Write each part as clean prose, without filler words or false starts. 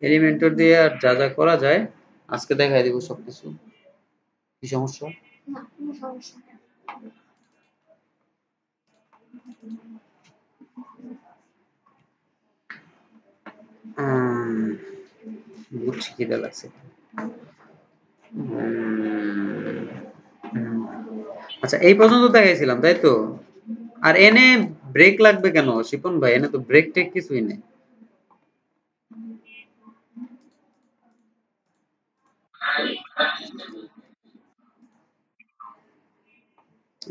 Elementor দিয়ে আর যা যা করা যায় আজকে দেখাই দিব সবকিছু। কি সমস্যা? না কোনো সমস্যা নেই। বুঝছি খিদে লাগছে। উম, হুম। আচ্ছা এই পর্যন্ত দেখাইছিলাম তাই তো? আর এনে ব্রেক লাগবে কেন শিপন ভাই? এনে তো ব্রেক টেক কিছুই নেই।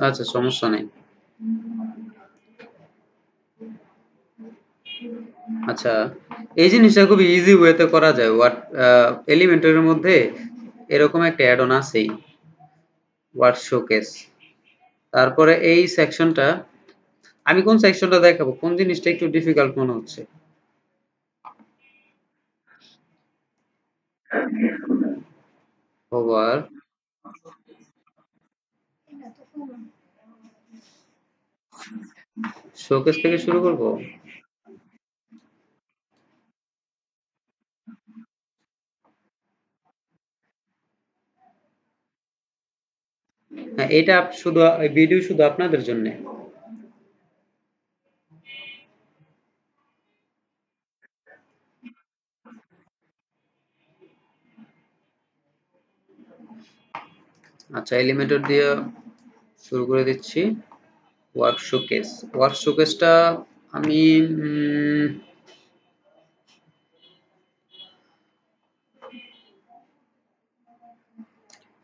আচ্ছা সমস্যা নেই। আচ্ছা এই জিনিসটা খুব ইজি ওয়েতে করা যায়। ওয়ার্ড এলিমেন্টরের মধ্যে এরকম একটা অ্যাড অন আছেই, ওয়ার্ড শোকেস। তারপরে এই সেকশনটা আমি কোন সেকশনটা দেখাবো, কোন জিনিসটা একটু ডিফিকাল্ট মনে হচ্ছে? ওভার এটা তো শুনুন। শোকেস থেকে শুরু করব। হ্যাঁ এটা শুধু ভিডিও শুধু আপনাদের জন্য। আচ্ছা এলিমেন্টর দিয়ে শুরু করে দিচ্ছি। ওয়ার্ক শোকেস, ওয়ার্ক শোকেসটা আমি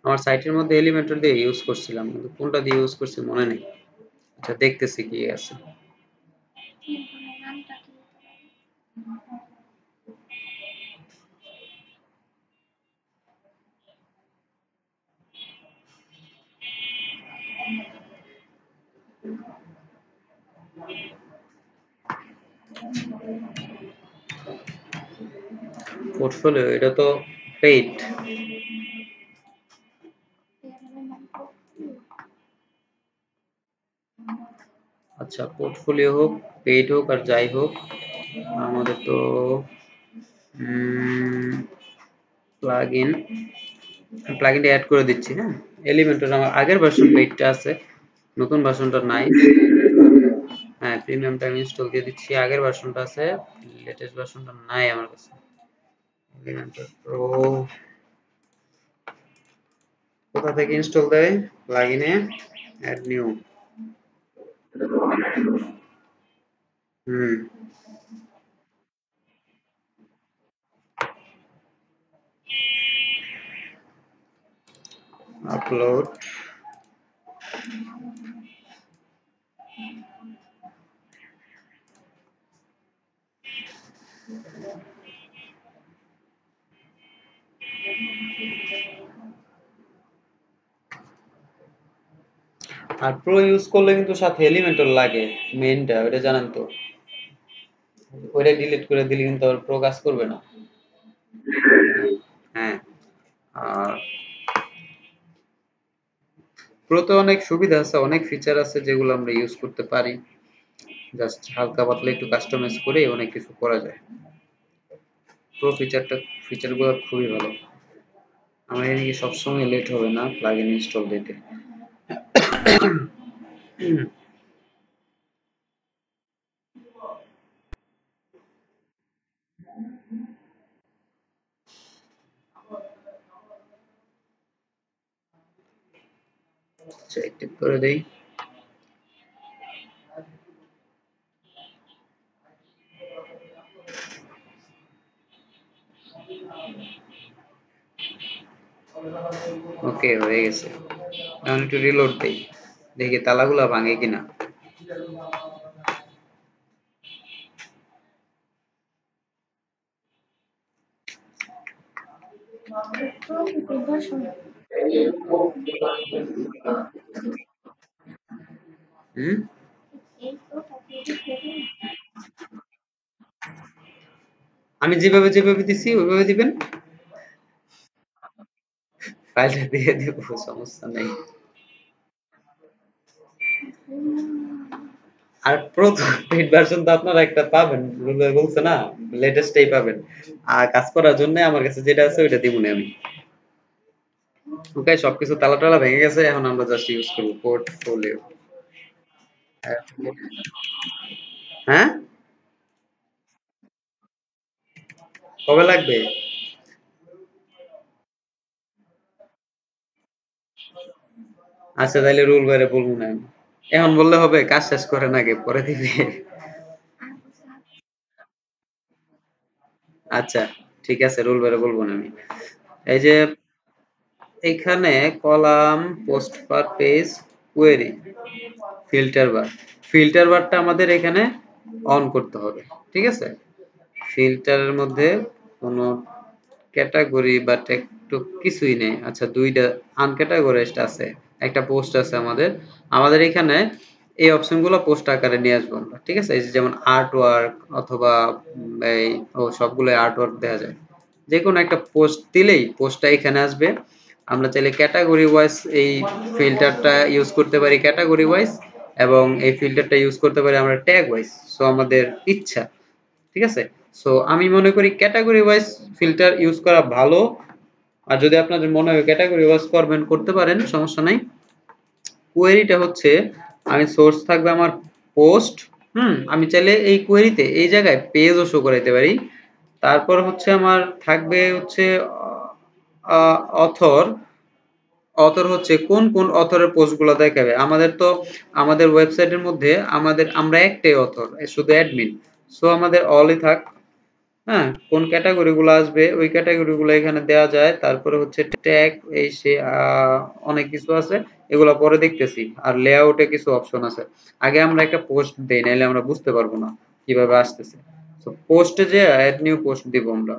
আমার সাইটের মধ্যে এলিমেন্টর দিয়ে ইউজ করছিলাম, কিন্তু কোনটা দিয়ে ইউজ করছি মনে নেই। আচ্ছা দেখতেছি কি আছে। এখানে নামটা কি? পোর্টফোলিও এটা তো পেইড। এখানে নাম portfolio। আচ্ছা পোর্টফোলিও হোক, পেইড হোক আর যাই হোক, আমাদের তো প্লাগইন, প্লাগইনটা অ্যাড করে দিচ্ছি। হ্যাঁ এলিমেন্টর আমার আগের ভার্সন পেইডটা আছে, নতুন ভার্সনটা নাই। হ্যাঁ প্রিমিয়ামটা আমি ইনস্টল দিয়ে দিচ্ছি, আগের ভার্সনটা আছে, লেটেস্ট ভার্সনটা নাই আমার কাছে। এলিমেন্টর প্রো কোথা থেকে ইনস্টল দেয়? প্লাগইনে অ্যাড নিউ। হুম আপলোড। আর প্রো ইউজ করলে কিন্তু সাথে এলিমেন্টর লাগে, মেইনটা ওটা জানেন তো। ওইটা ডিলিট করে দিলে কিন্তু আর প্রো কাজ করবে না। হ্যাঁ আর প্রোতে অনেক সুবিধা আছে, অনেক ফিচার আছে যেগুলো আমরা ইউজ করতে পারি। জাস্ট হালকা পাতলা একটু কাস্টমাইজ করে অনেক কিছু করা যায়। প্রো ফিচারগুলো খুবই ভালো। আমার এদিকে সবসময় লেট হবে না প্লাগইন ইনস্টল দিতে। আচ্ছা অ্যাক্টিভ করে দেই। ওকে হয়ে গেছে। এখন একটু রিলোড দেই, দেখি তালাগুলা ভাঙে কিনা। Pro কি version? হুম এই প্রোটা কি দেখবেন? আমি যেভাবে যেভাবে দিছি ওইভাবে দিবেন, ফাইলটা দিয়ে দিব, সমস্যা নেই। আর প্রথম পেইড ভার্সন তো আপনারা একটা পাবেন, রুলভাই বলছে না, লেটেস্টটাই পাবেন। আর কাজ করার জন্য আমার কাছে যেটা আছে ওইটা দিবনি আমি। ওকে, সবকিছু তালা টালা ভেঙে গেছে, এখন আমরা জাস্ট ইউজ করবো পোর্টফোলিও। হ্যাঁ, কবে লাগবে? আচ্ছা তাইলে রুল বাইরে বলবো না আমি। এখন বললে হবে? কাজ শেষ করেন আগে, পরে দিবে। আচ্ছা, ঠিক আছে, রুল বাইরে বলবো না আমি। এই যে এইখানে column, post per page, query, filter bar. Filter বারটা আমাদের এখানে অন করতে হবে। ঠিক আছে? ফিল্টারের মধ্যে কোনো ক্যাটাগরি বা ট্যাগ কিছুই নেই। আচ্ছা, দুইটা আনক্যাটাগরাইজড আছে, একটা পোস্ট আছে আমাদের। আমাদের এখানে এই অপশনগুলো পোস্ট আকারে নিয়ে আসবো আমরা। ঠিক আছে? এই যে যেমন আর্ট ওয়ার্ক অথবা এই সবগুলো আর্ট ওয়ার্ক দেখা যায়। যে কোনো একটা পোস্ট দিলেই পোস্টটা এখানে আসবে। আমরা চাইলে ক্যাটাগরি ওয়াইজ এই ফিল্টারটা ইউজ করতে পারি, ক্যাটাগরি ওয়াইজ, এবং এই ফিল্টারটা ইউজ করতে পারি আমরা ট্যাগ ওয়াইজ। সো আমাদের ইচ্ছা। ঠিক আছে? সো আমি মনে করি ক্যাটাগরি ওয়াইজ ফিল্টার ইউজ করা ভালো। আর যদি আপনাদের মনে হয় ক্যাটাগরি ওয়াইজ করবেন, করতে পারেন, সমস্যা নাই। কোয়েরিটা হচ্ছে, আমি সোর্স থাকবে আমার পোস্ট। আমি চাইলে এই কোয়েরিতে এই জায়গায় পেজও শো করাইতে পারি। তারপর হচ্ছে আমার থাকবে হচ্ছে অথর। অথর হচ্ছে কোন কোন অথরের পোস্টগুলো দেখাবে। আমাদের তো আমাদের ওয়েবসাইটের মধ্যে আমরা একটাই অথর, শুধু অ্যাডমিন। সো আমাদের অলই থাক। হ্যাঁ, কোন ক্যাটাগরি গুলো আসবে ওই ক্যাটাগরি গুলো এখানে দেওয়া যায়। তারপরে হচ্ছে ট্যাগ, এই সে অনেক কিছু আছে, এগুলো পরে দেখতেছি। আর লেআউটে কিছু অপশন আছে। আগে আমরা একটা পোস্ট দেই, নাহলে আমরা বুঝতে পারবো না কিভাবে আসতেছে। তো পোস্টে যে অ্যাড নিউ পোস্ট দিব আমরা,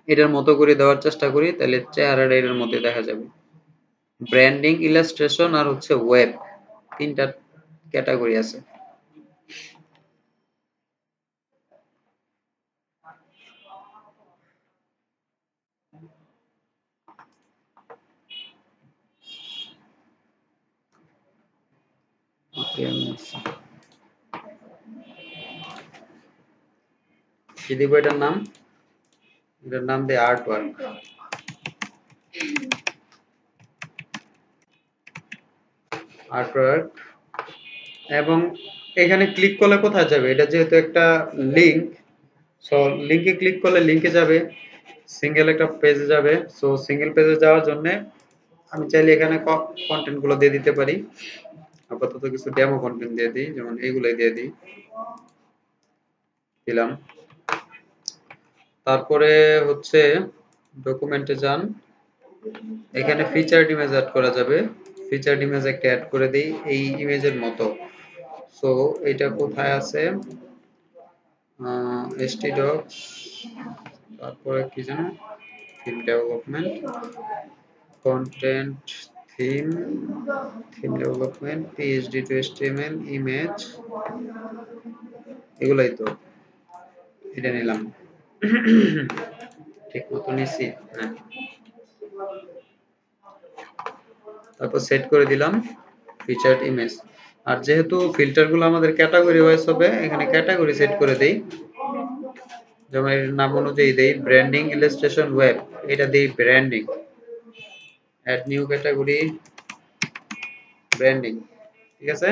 এটার মতো করে দেওয়ার চেষ্টা করি, তাহলে চেহারাটা এটার মধ্যে দেখা যাবে। ব্র্যান্ডিং, ইলাস্ট্রেশন আর হচ্ছে ওয়েব, তিনটা ক্যাটাগরি আছে। ওকে, কি দিব এটার নাম? এটার নাম দিয়ে আর্ট ওয়ার্ক। Art work. এবং এখানে ক্লিক করলে কোথায় যাবে? এটা যেহেতু একটা লিংক, সো লিংকে ক্লিক করলে লিংকে যাবে, সিঙ্গেল একটা পেজে যাবে। সো সিঙ্গেল পেজে যাওয়ার জন্য আমি চাইলে এখানে কন্টেন্ট গুলো দিয়ে দিতে পারি। আপাতত কিছু ডেমো কন্টেন্ট দিয়ে দিই, যেমন এইগুলাই দিয়ে দিই, দিলাম। তারপরে হচ্ছে ডকুমেন্টে যান, এখানে ফিচার্ড ইমেজ অ্যাড করা যাবে। ফিচার্ড ইমেজ একটা অ্যাড করে দিই এই ইমেজের মতো। সো এটা কোথায় আছে? htdocs, তারপরে কি জানো, theme development, content, theme, theme development, PhD two HTML, image, এগুলাই তো। এটা নিলাম। ঠিক মতো নিছি? হ্যাঁ। তারপর সেট করে দিলাম ফিচার্ড ইমেজ। আর যেহেতু ফিল্টার গুলো আমাদের ক্যাটাগরি ওয়াইজ হবে, এখানে ক্যাটাগরি সেট করে দেই। যেমন এর নাম অনুযায়ী দেই ব্র্যান্ডিং, ইলাস্ট্রেশন, ওয়েব। এটা দেই branding. Add new category, branding. ঠিক আছে?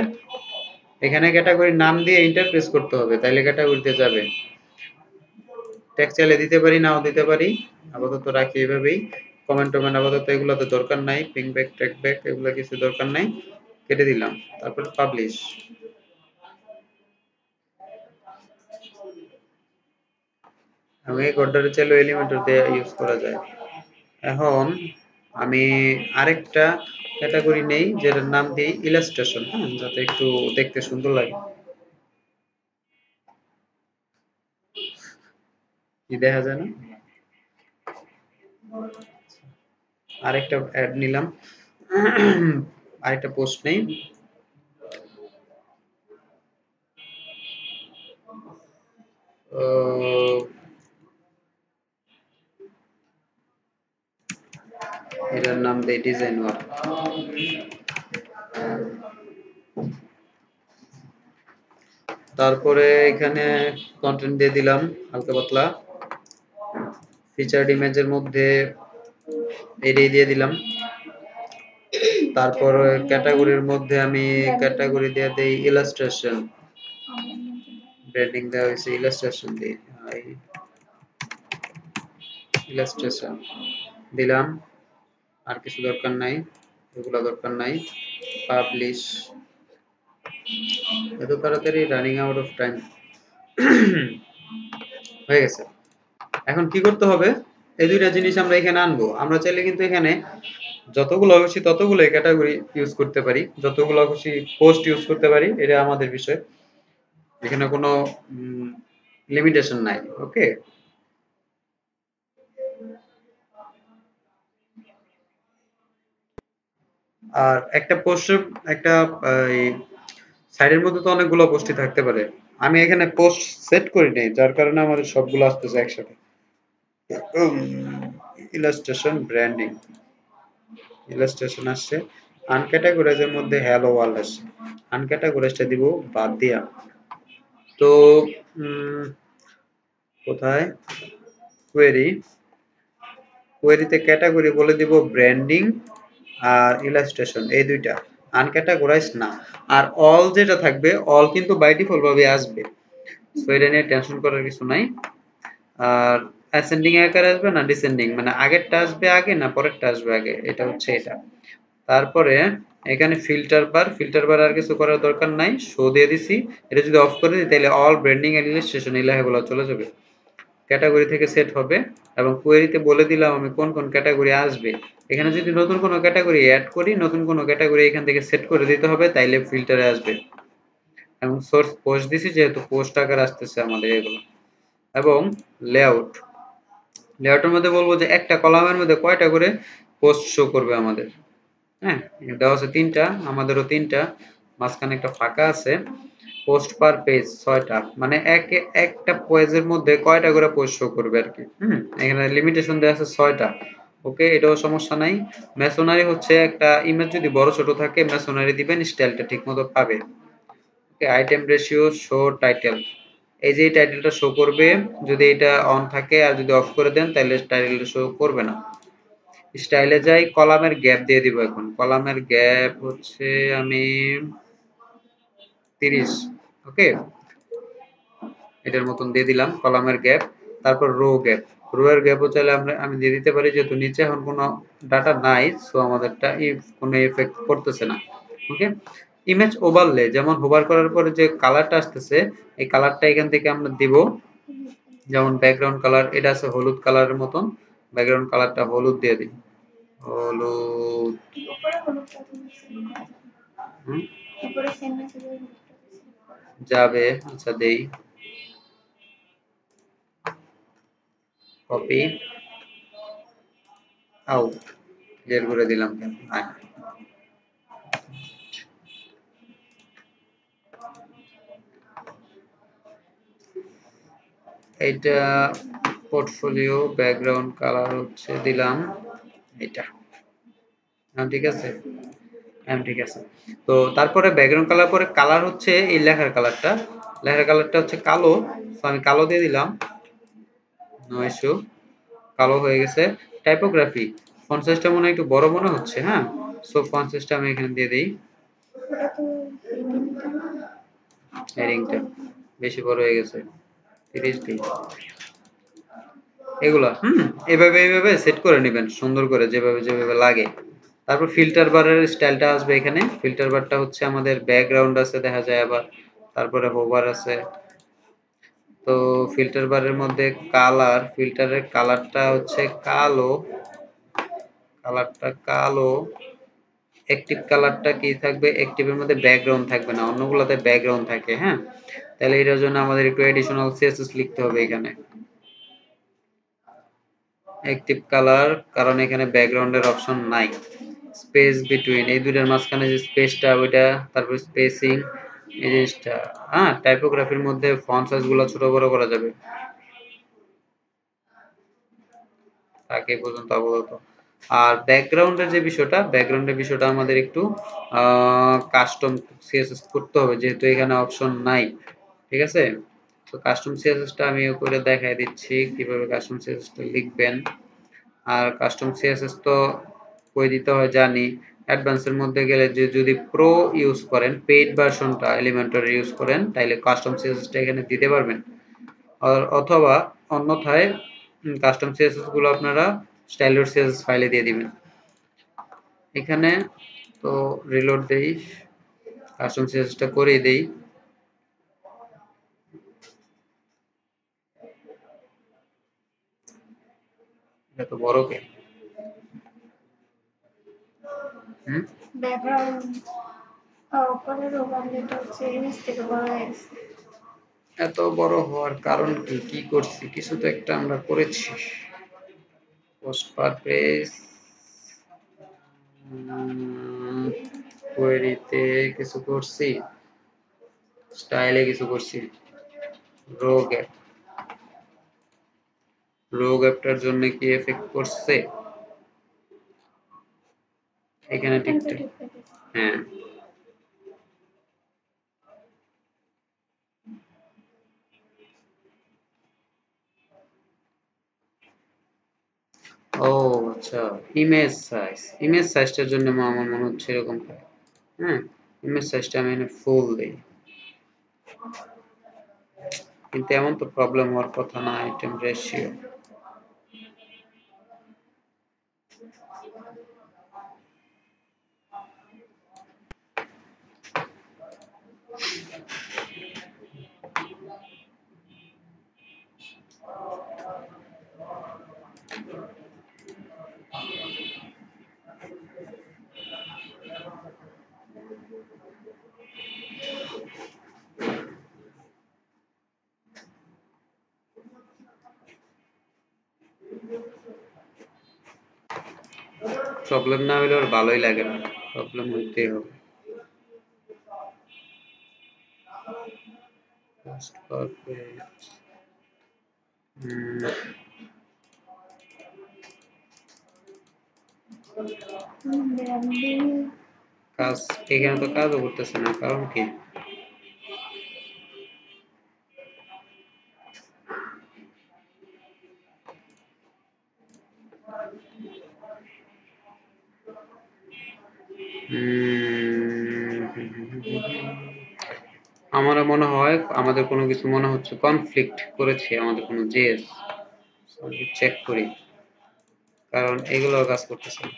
এখানে ক্যাটাগরির নাম দিয়ে এন্টার প্রেস করতে হবে, তাইলে ক্যাটাগরিতে যাবে। ট্যাগ চাইলে দিতে পারি, নাও দিতে পারি। আপাতত রাখি এভাবেই। কমেন্ট টমেন্ট আপাতত এগুলো তো দরকার নাই, পিং ব্যাক, ট্যাগ ব্যাক, এগুলো কিছু দরকার নাই, কেটে দিলাম। তারপর পাবলিশ। এবং এই কোডটা চাইলে এলিমেন্টর দিয়ে ইউজ করা যায়। এখন আমি আরেকটা ক্যাটাগরি নেই, যেটার নাম দিই ইলাস্ট্রেশন, হ্যাঁ, যাতে একটু দেখতে সুন্দর লাগে। কি দেখা যায় না? আরেকটা অ্যাড নিলাম, আরেকটা পোস্ট নেই। এটার নাম দেই ডিজাইন ওয়ার্ক। তারপরে এখানে কন্টেন্ট দিয়ে দিলাম হালকা পাতলা। ফিচার্ড ইমেজের মধ্যে এটাই দিয়ে দিলাম। তারপর ক্যাটাগরির মধ্যে আমি ক্যাটাগরি দিয়ে দেই ইলাস্ট্রেশন। ব্র্যান্ডিং দেওয়া হয়েছে ইলাস্ট্রেশন দিয়ে, ইলাস্ট্রেশন দিলাম। আর কিছু দরকার নাই, এগুলো দরকার নাই। পাবলিশ। এত তাড়াতাড়ি রানিং আউট অফ টাইম হয়ে গেছে। এখন কি করতে হবে, এই দুইটা জিনিস আমরা এখানে আনবো। আমরা চাইলে কিন্তু এখানে যতগুলো খুশি ততগুলো ক্যাটাগরি ইউজ করতে পারি, যতগুলো খুশি পোস্ট ইউজ করতে পারি, এটা আমাদের বিষয়। এখানে কোনো লিমিটেশন নাই। ওকে, আর একটা পোস্ট, একটা সাইডের মধ্যে তো অনেকগুলো পোস্টই থাকতে পারে। আমি এখানে পোস্ট সেট করি নাই, যার কারণে আমাদের সবগুলো আসতেছে একসাথে। ইলাস্ট্রেশন ব্র্যান্ডিং, ইলাস্ট্রেশন আসছে। আনক্যাটাগরাইজের মধ্যে হ্যালো ওয়ার্ল্ড আসছে, আনক্যাটাগরাইজটা দিব বাদ দিয়া। তো কোথায় কোয়েরি, কোয়েরিতে ক্যাটাগরি বলে দিব ব্র্যান্ডিং আর ইলাস্ট্রেশন, এই দুইটা। আনক্যাটাগরাইজ না। আর অল যেটা থাকবে, অল কিন্তু বাই ডিফল্ট ভাবে আসবে, সো এটা নিয়ে টেনশন করার কিছু নাই। আর অ্যাসেন্ডিং এ আকারে আসবে না ডিসেন্ডিং, মানে আগেরটা আসবে আগে না পরেরটা আসবে আগে, এটা হচ্ছে এটা। তারপরে এখানে ফিল্টার বার, ফিল্টার বার আর কিছু করার দরকার নাই, শো দিয়ে দিছি। এটা যদি অফ করে দিই তাহলে অল ব্র্যান্ডিং এন্ড ইলাস্ট্রেশন এই লেখাগুলো চলে যাবে, ক্যাটাগরি থেকে সেট হবে। এবং কোয়েরিতে বলে দিলাম আমি কোন কোন ক্যাটাগরি আসবে। এখানে যদি নতুন কোনো ক্যাটাগরি অ্যাড করি, নতুন কোনো ক্যাটাগরি এখান থেকে সেট করে দিতে হবে, তাইলে ফিল্টারে আসবে। এবং সোর্স পোস্ট দিছি, যেহেতু পোস্ট আকার আসতেছে আমাদের এগুলো। এবং লেআউট, লেআউটের মধ্যে বলবো যে একটা কলামের মধ্যে কয়টা করে পোস্ট শো করবে আমাদের। হ্যাঁ, দেওয়া আছে 3টা, আমাদেরও 3টা, মাঝখানে একটা ফাঁকা আছে। পোস্ট পার পেজ 6টা, মানে একটা পেজের মধ্যে কয়টা করে পোস্ট শো করবে আর কি। এখানে লিমিটেশন দেওয়া আছে 6টা। ওকে, এটাও সমস্যা নাই। মেসোনারি হচ্ছে একটা ইমেজ যদি বড় ছোট থাকে মেসোনারি দিবেন, স্টাইলটা ঠিকমতো পাবে। ওকে, আইটেম রেশিও শো টাইটেল, এই যে টাইটেলটা শো করবে যদি এটা অন থাকে, আর যদি অফ করে দেন তাহলে টাইটেলটা শো করবে না। স্টাইলে যাই, কলামের গ্যাপ দিয়ে দিব। এখন কলামের গ্যাপ হচ্ছে আমি 30। ওকে, এটার মতন দিয়ে দিলাম কলামের গ্যাপ। তারপর রো গ্যাপ, রো এর গ্যাপও চাইলে আমি দিয়ে দিতে পারি, যেহেতু নিচে এখন কোনো ডাটা নাই, সো আমাদেরটা কোনো এফেক্ট করতেছে না। ওকে, ইমেজ ওভারলে, যেমন হোভার করার পরে যে কালারটা আসতেছে, এই কালারটা এখান থেকে আমরা দিব। যেমন ব্যাকগ্রাউন্ড কালার, এটা আছে হলুদ কালারের মতন, ব্যাকগ্রাউন্ড কালারটা হলুদ দিয়ে দিই, হলুদ। যাবে, আচ্ছা দেই, কপি আউট, ক্লিয়ার করে দিলাম। কেন এইটা পোর্টফোলিও, ব্যাকগ্রাউন্ড কালার হচ্ছে দিলাম এটা। ঠিক আছে, ঠিক আছে। তো তারপরে ব্যাকগ্রাউন্ড কালার পরে কালার হচ্ছে এই লেখার কালারটা, লেখার কালারটা হচ্ছে কালো, তো আমি কালো দিয়ে দিলাম। নো ইস্যু, কালো হয়ে গেছে। টাইপোগ্রাফি, ফন্ট সাইজটা মনে হয় একটু বড় মনে হচ্ছে। হ্যাঁ, সো ফন্ট সাইজটা আমি এখানে দিয়ে দিই, হেডিংটা বেশি বড় হয়ে গেছে, 30 দিই। এগুলা এইভাবে সেট করে নেবেন সুন্দর করে, যেভাবে যেভাবে লাগে। তারপর ফিল্টার বারের স্টাইলটা আসবে এখানে। ফিল্টার বারটা হচ্ছে আমাদের ব্যাকগ্রাউন্ড আছে দেখা যায় আবার, তারপরে হোভার আছে। তো ফিল্টার বারের মধ্যে কালার, ফিল্টারের কালারটা হচ্ছে কালো, কালারটা কালো। অ্যাক্টিভ কালারটা কি থাকবে, অ্যাক্টিভের মধ্যে ব্যাকগ্রাউন্ড থাকবে না, অন্যগুলোতে ব্যাকগ্রাউন্ড থাকে। হ্যাঁ, তাহলে এটার জন্য আমাদের একটু এডিশনাল সিএসএস লিখতে হবে এখানে। অ্যাক্টিভ কালার, কারণ এখানে ব্যাকগ্রাউন্ডের অপশন নাই। স্পেস বিটুইন, এই দুইটার মাঝখানে যে স্পেসটা ওইটা, তারপর স্পেসিং, এই জিনিসটা। হ্যাঁ, টাইপোগ্রাফির মধ্যে ফন্ট সাইজ গুলো ছোট বড় করা যাবে, তাকে পর্যন্ত আপাতত। আর ব্যাকগ্রাউন্ডের যে বিষয়টা, ব্যাকগ্রাউন্ডের বিষয়টা আমাদের একটু কাস্টম সিএসএস করতে হবে, যেহেতু এখানে অপশন নাই। ঠিক আছে। তো কাস্টম সিএসএসটা আমি করে দেখাই দিচ্ছি কিভাবে কাস্টম সিএসএসটা লিখবেন। আর কাস্টম সিএসএস তো কই দিতে হয় জানি। অ্যাডভান্সের মধ্যে গেলে যে যদি প্রো ইউজ করেন, পেইড ভার্সনটা এলিমেন্টর ইউজ করেন, তাইলে কাস্টম সিএসএসটা এখানে দিতে পারবেন। আর অথবা অন্যথায় কাস্টম সিএসএস গুলো আপনারা স্টাইলর সিএসএস ফাইলে দিয়ে দিবেন। এখানে তো রিলোড দেই, কাস্টম সিএসএসটা করেই দেই। এটা তো বড় কে ব্যাকগ্রাউন্ড উপরের ওভারলেটা হচ্ছে ইমেজ থেকে বড় হয়ে গেছে। এত বড় হওয়ার কারণ কি? কি করছি? কিছু তো একটা আমরা করেছি। পোস্ট পার পেজ কোয়েরিতে কিছু করছি, স্টাইলে কিছু করছি। রো গ্যাপ, রো গ্যাপটার জন্য কি এফেক্ট করছে? এখানে ঠিকঠাক, হ্যাঁ। ও আচ্ছা, ইমেজ সাইজটার জন্য আমার মনে হচ্ছে এরকম হয়। হ্যাঁ, ইমেজ সাইজটা আমি এখানে ফুল দেই, কিন্তু এমন তো প্রবলেম হওয়ার কথা না। আইটেম রেশিও প্রবলেম না হলে ওর ভালোই লাগে না, প্রবলেম হইতেই হবে। Post per page, কাজ এখানে তো কাজও করতেছে না, কারণ কি? আমার মনে হয় আমাদের কোনো কিছু মনে হচ্ছে কনফ্লিক্ট করেছে, আমাদের কোনো জেস। চেক করি, কারণ এগুলো কাজ করতেছে না।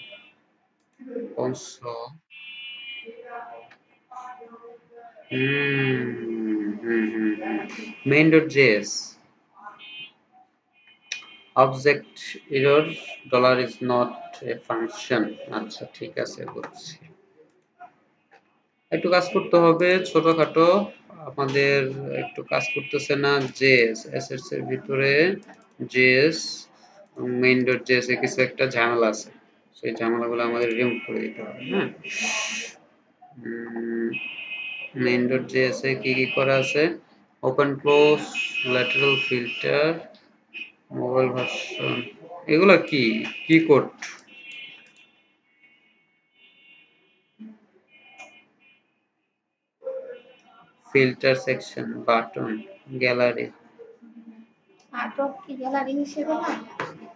Console main.js object error $is not a function। আচ্ছা ঠিক আছে, বুঝছি। একটু কাজ করতে হবে ছোটখাটো, আমাদের একটু কাজ করতেছে না জেএস এসএস এর ভিতরে। জেএস main.js এ কিছু একটা ঝামেলা আছে, সেই ঝামেলাগুলো আমাদের রিমুভ করে দিতে হবে। হ্যাঁ, main.js এ কি কি করা আছে? Open close, lateral filter, mobile version, এগুলা কি কি code? Filter section, button, gallery. Artwork কি গ্যালারি হিসেবে না?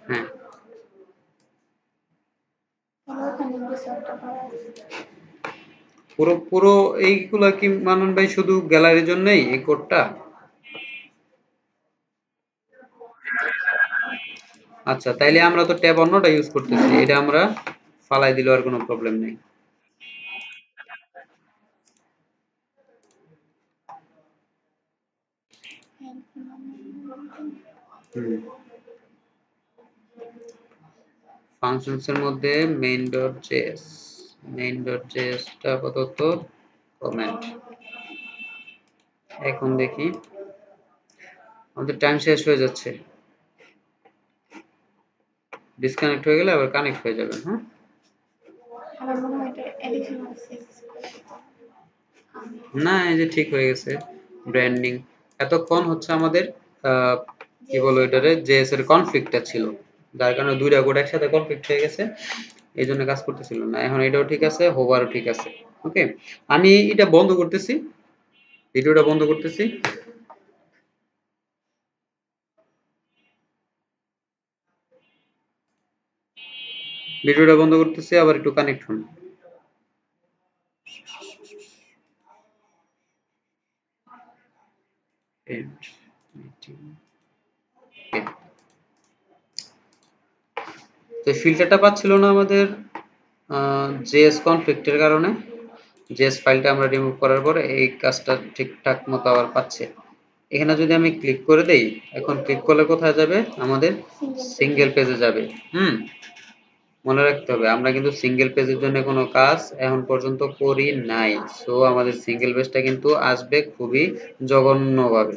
হ্যাঁ, ওখানে কিছু একটা করা আছে। পুরো পুরো এইগুলা কি মানন ভাই শুধু গ্যালারির জন্যই এই কোডটা? আচ্ছা, তাইলে আমরা তো ট্যাব অন্যটা ইউজ করতেছি, এটা আমরা ফালাই দিলেও আর কোনো প্রবলেম নেই। ফাংশনস এর মধ্যে main.js, main.js টা আপাতত কমেন্ট। এখন দেখি, আমাদের টাইম শেষ হয়ে যাচ্ছে, ডিসকানেক্ট হয়ে গেলে আবার কানেক্ট হয়ে যাবে। হ্যাঁ, আমার মনে হয় এটা এডিশনাল সিক্স। না এই যে ঠিক হয়ে গেছে ব্র্যান্ডিং। এতক্ষণ হচ্ছে আমাদের কি বলো এটারে, জেএস এর কনফ্লিক্টটা ছিল, যার কারণে দুইটা কোড একসাথে কনফ্লিক্ট হয়ে গেছে, এই জন্য কাজ করতেছিল না। এখন এটাও ঠিক আছে, হোভারও ঠিক আছে। ওকে, আমি এটা বন্ধ করতেছি, ভিডিওটা বন্ধ করতেছি। ভিডিওটা বন্ধ করতেছি, আবার একটু কানেক্ট হন। তো ফিল্টারটা পাচ্ছিল না আমাদের জেএস কনফ্লিক্টের কারণে। জেএস ফাইলটা আমরা রিমুভ করার পরে এই কাজটা ঠিকঠাক মতো আবার পাচ্ছে। এখানে যদি আমি ক্লিক করে দেই, এখন ক্লিক করলে কোথায় যাবে? আমাদের সিঙ্গেল পেজে যাবে। মনে রাখতে হবে আমরা কিন্তু সিঙ্গেল পেজের জন্য কোনো কাজ এখন পর্যন্ত করি নাই। সো আমাদের সিঙ্গেল পেজটা কিন্তু আসবে খুবই জঘন্যভাবে।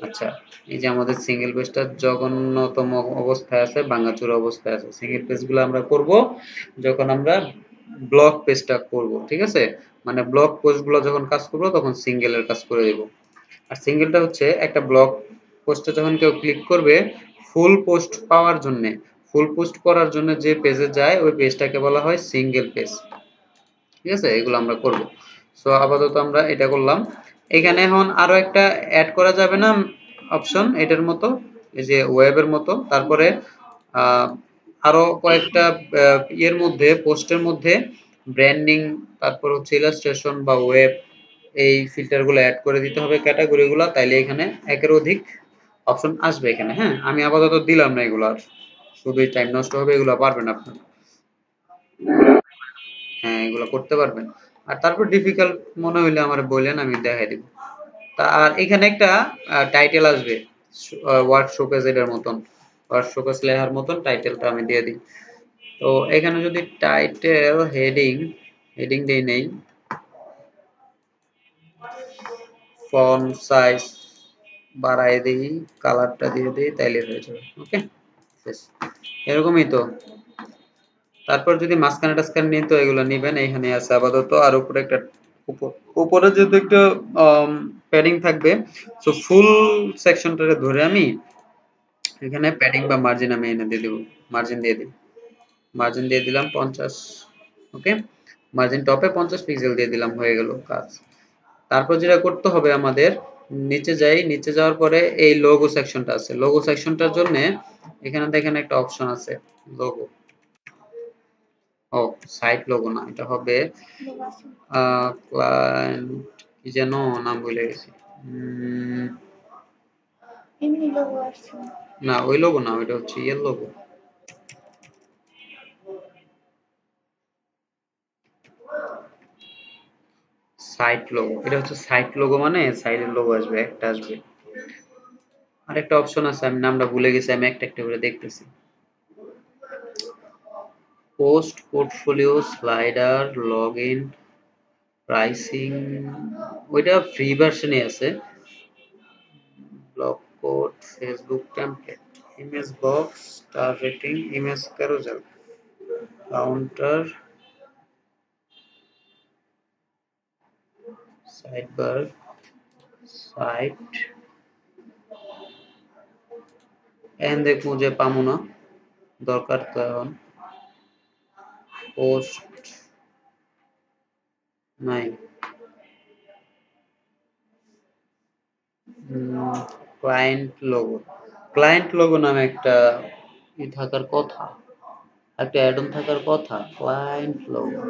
আচ্ছা, এই যে আমাদের সিঙ্গেল পেজটা জঘন্যতম অবস্থায় আছে, ভাঙাচোরা অবস্থায় আছে। সিঙ্গেল পেজগুলো আমরা করব যখন আমরা ব্লক পেজটা করব, ঠিক আছে? মানে ব্লক পোস্টগুলো যখন কাজ করব তখন সিঙ্গেলের কাজ করে দেব। আর সিঙ্গেলটা হচ্ছে একটা ব্লগ পোস্টে যখন কেউ ক্লিক করবে ফুল পোস্ট পাওয়ার জন্য, ফুল পোস্ট করার জন্য যে পেজে যায় ওই পেজটাকে বলা হয় সিঙ্গেল পেজ। ঠিক আছে, এগুলো আমরা করব। সো আপাতত আমরা এটা করলাম। এখানে এখন আরো একটা অ্যাড করা যাবে না অপশন এটার মতো, এই যে ওয়েবের মতো, তারপরে আহ, আরো কয়েকটা ইয়ের মধ্যে পোস্টের মধ্যে ব্র্যান্ডিং, তারপর হচ্ছে ইলাস্ট্রেশন বা ওয়েব, এই ফিল্টারগুলো অ্যাড করে দিতে হবে ক্যাটাগরিগুলো, তাইলে এখানে একের অধিক অপশন আসবে এখানে। হ্যাঁ, আমি আপাতত দিলাম না এগুলো, আর শুধুই টাইম নষ্ট হবে, এগুলো পারবেন আপনারা। হ্যাঁ, এগুলো করতে পারবেন। আর তারপর ডিফিকাল্ট মনে হইলে আমার বললেন, আমি দেখাই দিব। তা আর এখানে একটা টাইটেল আসবে, ওয়ার্ড শোকেস এর মতন, ওয়ার্ড শোকেস লেখার মতন টাইটেলটা আমি দিয়ে দিই। তো এখানে যদি টাইটেল হেডিং, হেডিং দেই নেই, ফন্ট সাইজ বাড়াই দিই, কালারটা দিয়ে দিই, তাইলে হয়ে যাবে। ওকে, এরকমই তো। তারপর যদি মাঝখানে টাঝখানে নিন তো এগুলো নিবেন, এইখানে আছে আপাতত। আর উপরে একটা উপরে যেহেতু একটা প্যাডিং থাকবে, তো ফুল সেকশনটাকে ধরে আমি এখানে প্যাডিং বা মার্জিন আমি এনে দিয়ে দিব, মার্জিন দিয়ে দিই, মার্জিন দিয়ে দিলাম 50। ওকে, মার্জিন টপে 50 পিক্সেল দিয়ে দিলাম, হয়ে গেল কাজ। তারপর যেটা করতে হবে আমাদের, নিচে যাই, নিচে যাওয়ার পরে এই লোগো সেকশনটা আছে, লোগো সেকশনটার জন্য এখানে দেখেন একটা অপশন আছে লোগো। ও, সাইট লোগো না, এটা হবে ক্লায়েন্ট, কি যেন নাম ভুলে গেছি। এমনি লোগো আসছে। না, ওই লোগো না, ওইটা হচ্ছে ইয়ের লোগো, সাইট লোগো। এটা হচ্ছে সাইট লোগো, মানে সাইটের লোগো আসবে, একটা আসবে। আরেকটা অপশন আছে, আমি নামটা ভুলে গেছি, আমি একটা একটা করে দেখতেছি। Post, portfolio, slider, log in, pricing, ওইটা ফ্রি ভার্সনে আছে। Blog code, Facebook template, image box, star rating, image carousel, counter, sidebar, site, এখন দেখবো যে পামু না, দরকার তো এখন। পোস্ট নাই, ক্লায়েন্ট লোগো, ক্লায়েন্ট লোগো নামে একটা ই থাকার কথা, একটা অ্যাড অন থাকার কথা, ক্লায়েন্ট লোগো।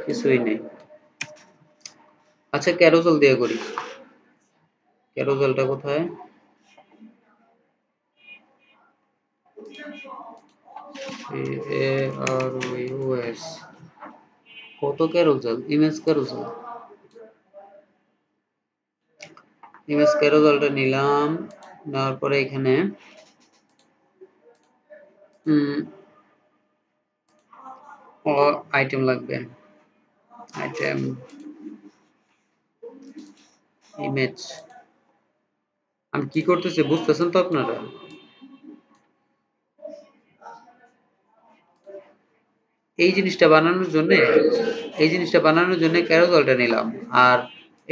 কিছুই নেই। আচ্ছা, ক্যারোসেল দিয়ে করি। ক্যারোসেলটা কোথায়? CAROUS, কত ক্যারোসেল? ইমেজ ক্যারোসেল, ইমেজ ক্যারোসেলটা নিলাম, নেওয়ার পরে এখানে আইটেম লাগবে, আইটেম, ইমেজ। আমি কি করতেছি বুঝতেছেন তো আপনারা? এই জিনিসটা বানানোর জন্য, এই জিনিসটা বানানোর জন্য ক্যারোসেলটা নিলাম। আর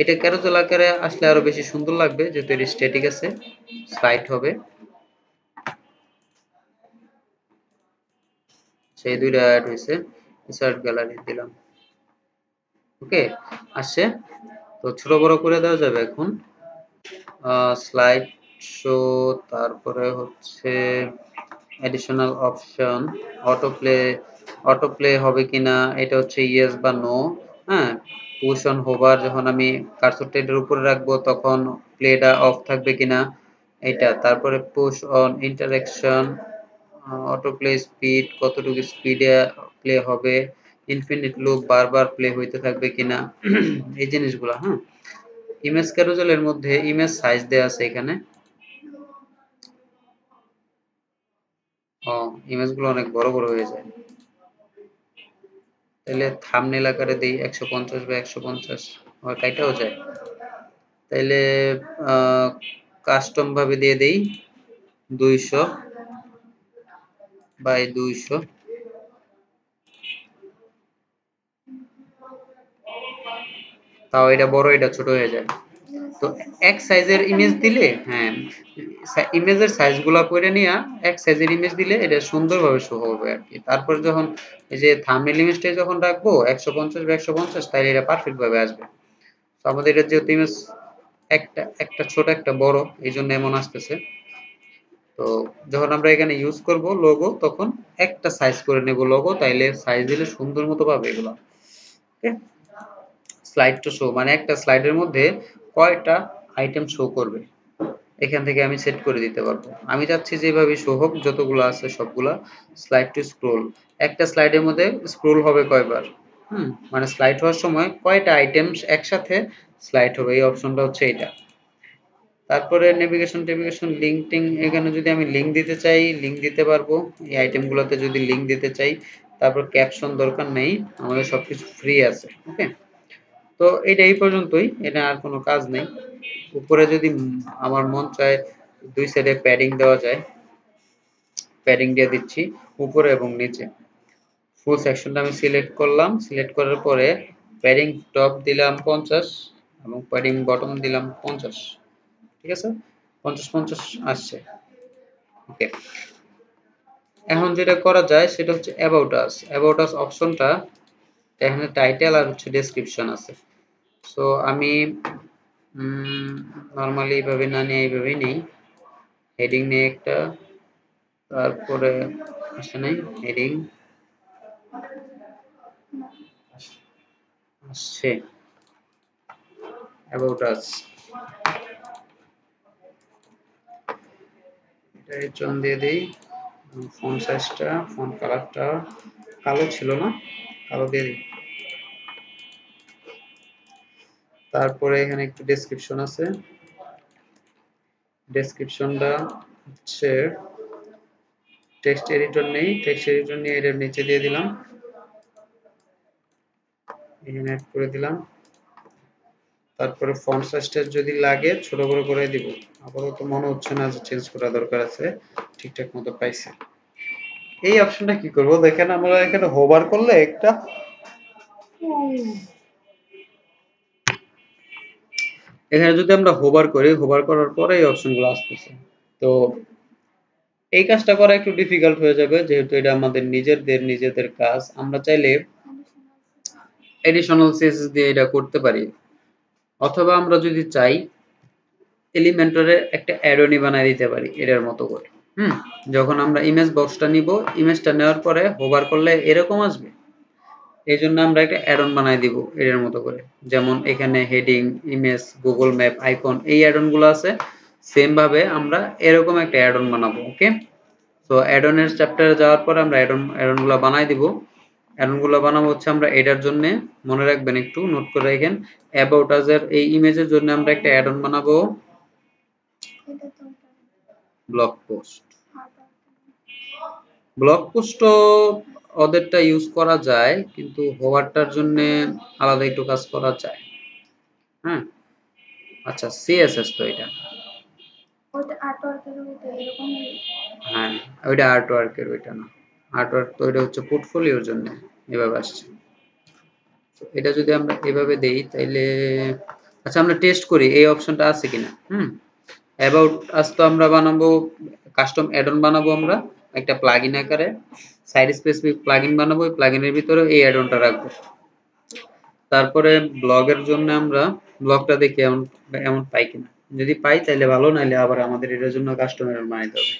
এটা ক্যারোসেল আকারে আসলে আরো বেশি সুন্দর লাগবে, যেহেতু এটা স্ট্যাটিক আছে, স্লাইড হবে। সেই দুইটা অ্যাড হয়েছে, ইনসার্ট গ্যালারি দিলাম। ওকে, আসছে। তো ছোট বড় করে দেওয়া যাবে এখন। স্লাইড শো, তারপরে হচ্ছে অ্যাডিশনাল অপশন, অটো প্লে হবে কিনা, এটা হচ্ছে ইয়েস বা নো। হ্যাঁ, পুশ অন হোভার, যখন আমি কার্সরটা এটার উপরে রাখবো তখন প্লেটা অফ থাকবে কিনা এটা। তারপরে push on interaction, auto play speed, কতটুকু স্পিডে প্লে হবে, ইনফিনিট লুপ বারবার প্লে হইতে থাকবে কিনা এই জিনিসগুলো। হ্যাঁ, ইমেজ ক্যারুজেলের মধ্যে ইমেজ সাইজ দেওয়া আছে এখানে। ইমেজগুলো অনেক বড় বড় হয়ে যায়। তাহলে থাম্বনেল আকারে দেই 150 বা 150, আর কাইটাও যায়। তাইলে কাস্টম ভাবে দিয়ে দেই 200 বাই 200। তাও এটা বড় এটা ছোট হয়ে যায়। তো এক সাইজের ইমেজ দিলে, হ্যাঁ, ইমেজের সাইজগুলো করে নিয়ে এক সাইজের ইমেজ দিলে এটা সুন্দরভাবে শো হবে আর কি। তারপর যখন এই যে থাম্বনেল ইমেজটা যখন রাখবো 150 বা 150, তাহলে এটা পারফেক্ট ভাবে আসবে। তো আমাদের এটা যেহেতু ইমেজ একটা ছোট একটা বড়, এই জন্য এমন আসতেছে। তো যখন আমরা এখানে ইউজ করব লোগো, তখন একটা সাইজ করে নেব লোগো, তাইলে সাইজ দিলে সুন্দর মতো পাবে এগুলো। ওকে, স্লাইড টু শো মানে একটা স্লাইডের মধ্যে কয়টা আইটেম শো করবে, এখান থেকে আমি সেট করে দিতে পারবো। আমি চাচ্ছি যেভাবে শো হোক, যতগুলো আছে সবগুলা। স্লাইড টু স্ক্রোল, একটা স্লাইডের মধ্যে স্ক্রোল হবে কয়বার, মানে স্লাইড হওয়ার সময় কয়টা আইটেম একসাথে স্লাইড হবে, এই অপশনটা হচ্ছে এটা। তারপরে নেভিগেশন লিঙ্ক টিং, এখানে যদি আমি লিঙ্ক দিতে চাই লিঙ্ক দিতে পারবো এই আইটেমগুলোতে, যদি লিঙ্ক দিতে চাই। তারপর ক্যাপশন দরকার নেই, আমাদের সবকিছু ফ্রি আছে। ওকে, তো এটা এই পর্যন্তই, এটা আর কোনো কাজ নেই। উপরে যদি আমার মন চায় 2 সাইডে প্যাডিং দেওয়া যায়, প্যাডিং দিয়ে দিচ্ছি উপরে এবং নিচে। ফুল সেকশনটা আমি সিলেক্ট করলাম, সিলেক্ট করার পরে প্যাডিং টপ দিলাম 50 এবং প্যাডিং বটম দিলাম 50। ঠিক আছে, 50-50 আসছে। ওকে, এখন যেটা করা যায় সেটা হচ্ছে অ্যাবাউট আস অপশনটা, এখানে টাইটেল আর হচ্ছে ডেসক্রিপশন আছে। সো আমি নরমালি এইভাবে না নিয়ে এইভাবেই নেই, হেডিং নিয়ে একটা, তারপরে আসে নাই হেডিং আসছে, অ্যাবাউট আস, এটা জন দিয়ে দেই। ফন্ট সাইজটা, ফন্ট কালারটা কালো ছিল না, কালো দিয়ে দিই। তারপরে এখানে একটু ডেসক্রিপশন আছে, ডেসক্রিপশনটা হচ্ছে টেক্সট এডিটর নেই, টেক্সট এডিটর নিয়ে এর নিচে দিয়ে দিলাম, এখানে অ্যাড করে দিলাম। তারপরে ফন্ট সাইজটা যদি লাগে ছোট বড় করে দিব, আপাতত মনে হচ্ছে না যে চেঞ্জ করা দরকার আছে, ঠিকঠাক মতো পাইছে। এই অপশনটা কি করব, দেখেন আমরা এখানে হোভার করলে একটা, এখানে যদি আমরা হোভার করি, হোভার করার পরে এই অপশনগুলো আসতেছে। তো এই কাজটা করা একটু ডিফিকাল্ট হয়ে যাবে, যেহেতু এটা আমাদের নিজেদের কাজ। আমরা চাইলে এডিশনাল সিএসএস দিয়ে এটা করতে পারি, অথবা আমরা যদি চাই এলিমেন্টরে একটা অ্যাডনি বানিয়ে দিতে পারি এটার মতো করে। যখন আমরা ইমেজ বক্সটা নিব, ইমেজটা নেওয়ার পরে হোভার করলে এরকম আসবে, এই জন্য আমরা একটা অ্যাডন বানাই দিব এর মতো করে। যেমন এখানে heading, image, Google map, icon, এই অ্যাডন গুলো আছে, সেম ভাবে আমরা এরকম একটা অ্যাডন বানাবো। ওকে, তো অ্যাডনের চ্যাপ্টারে যাওয়ার পরে আমরা অ্যাডন গুলো বানাই দিব। অ্যাডন গুলো বানাবো হচ্ছে আমরা এটার জন্য, মনে রাখবেন একটু নোট করে রাখেন, অ্যাবাউট আস এর এই ইমেজের জন্য আমরা একটা অ্যাডন বানাবো, ব্লগ পোস্ট। ব্লগ পোস্টও ওদেরটা ইউজ করা যায়, কিন্তু হোভারটার জন্য আলাদা একটু কাজ করা যায়। হ্যাঁ, আচ্ছা, সিএসএস তো এটা, ওটা আর্টওয়ার্কের মতো এরকম। হ্যাঁ, ওইটা আর্টওয়ার্কের, ওইটা না। আর্টওয়ার্ক তো ওইটা হচ্ছে পোর্টফোলিওর জন্য এভাবে আসছে। এটা যদি আমরা এভাবে দেই তাইলে, আচ্ছা আমরা টেস্ট করি এই অপশনটা আছে কিনা। অ্যাবাউট আস তো আমরা বানাবো, কাস্টম অ্যাড অন বানাবো আমরা একটা প্লাগইন আকারে। সাইট স্পেসিফিক প্লাগইন বানাবো, ওই প্লাগইনের ভিতরে এই অ্যাড-অনটা রাখবো। তারপরে ব্লগের জন্য আমরা ব্লগটা দেখি এমন এমন পাই কিনা, যদি পাই তাহলে ভালো, নাইলে আবার আমাদের এটার জন্য কাস্টমার বানাইতে হবে।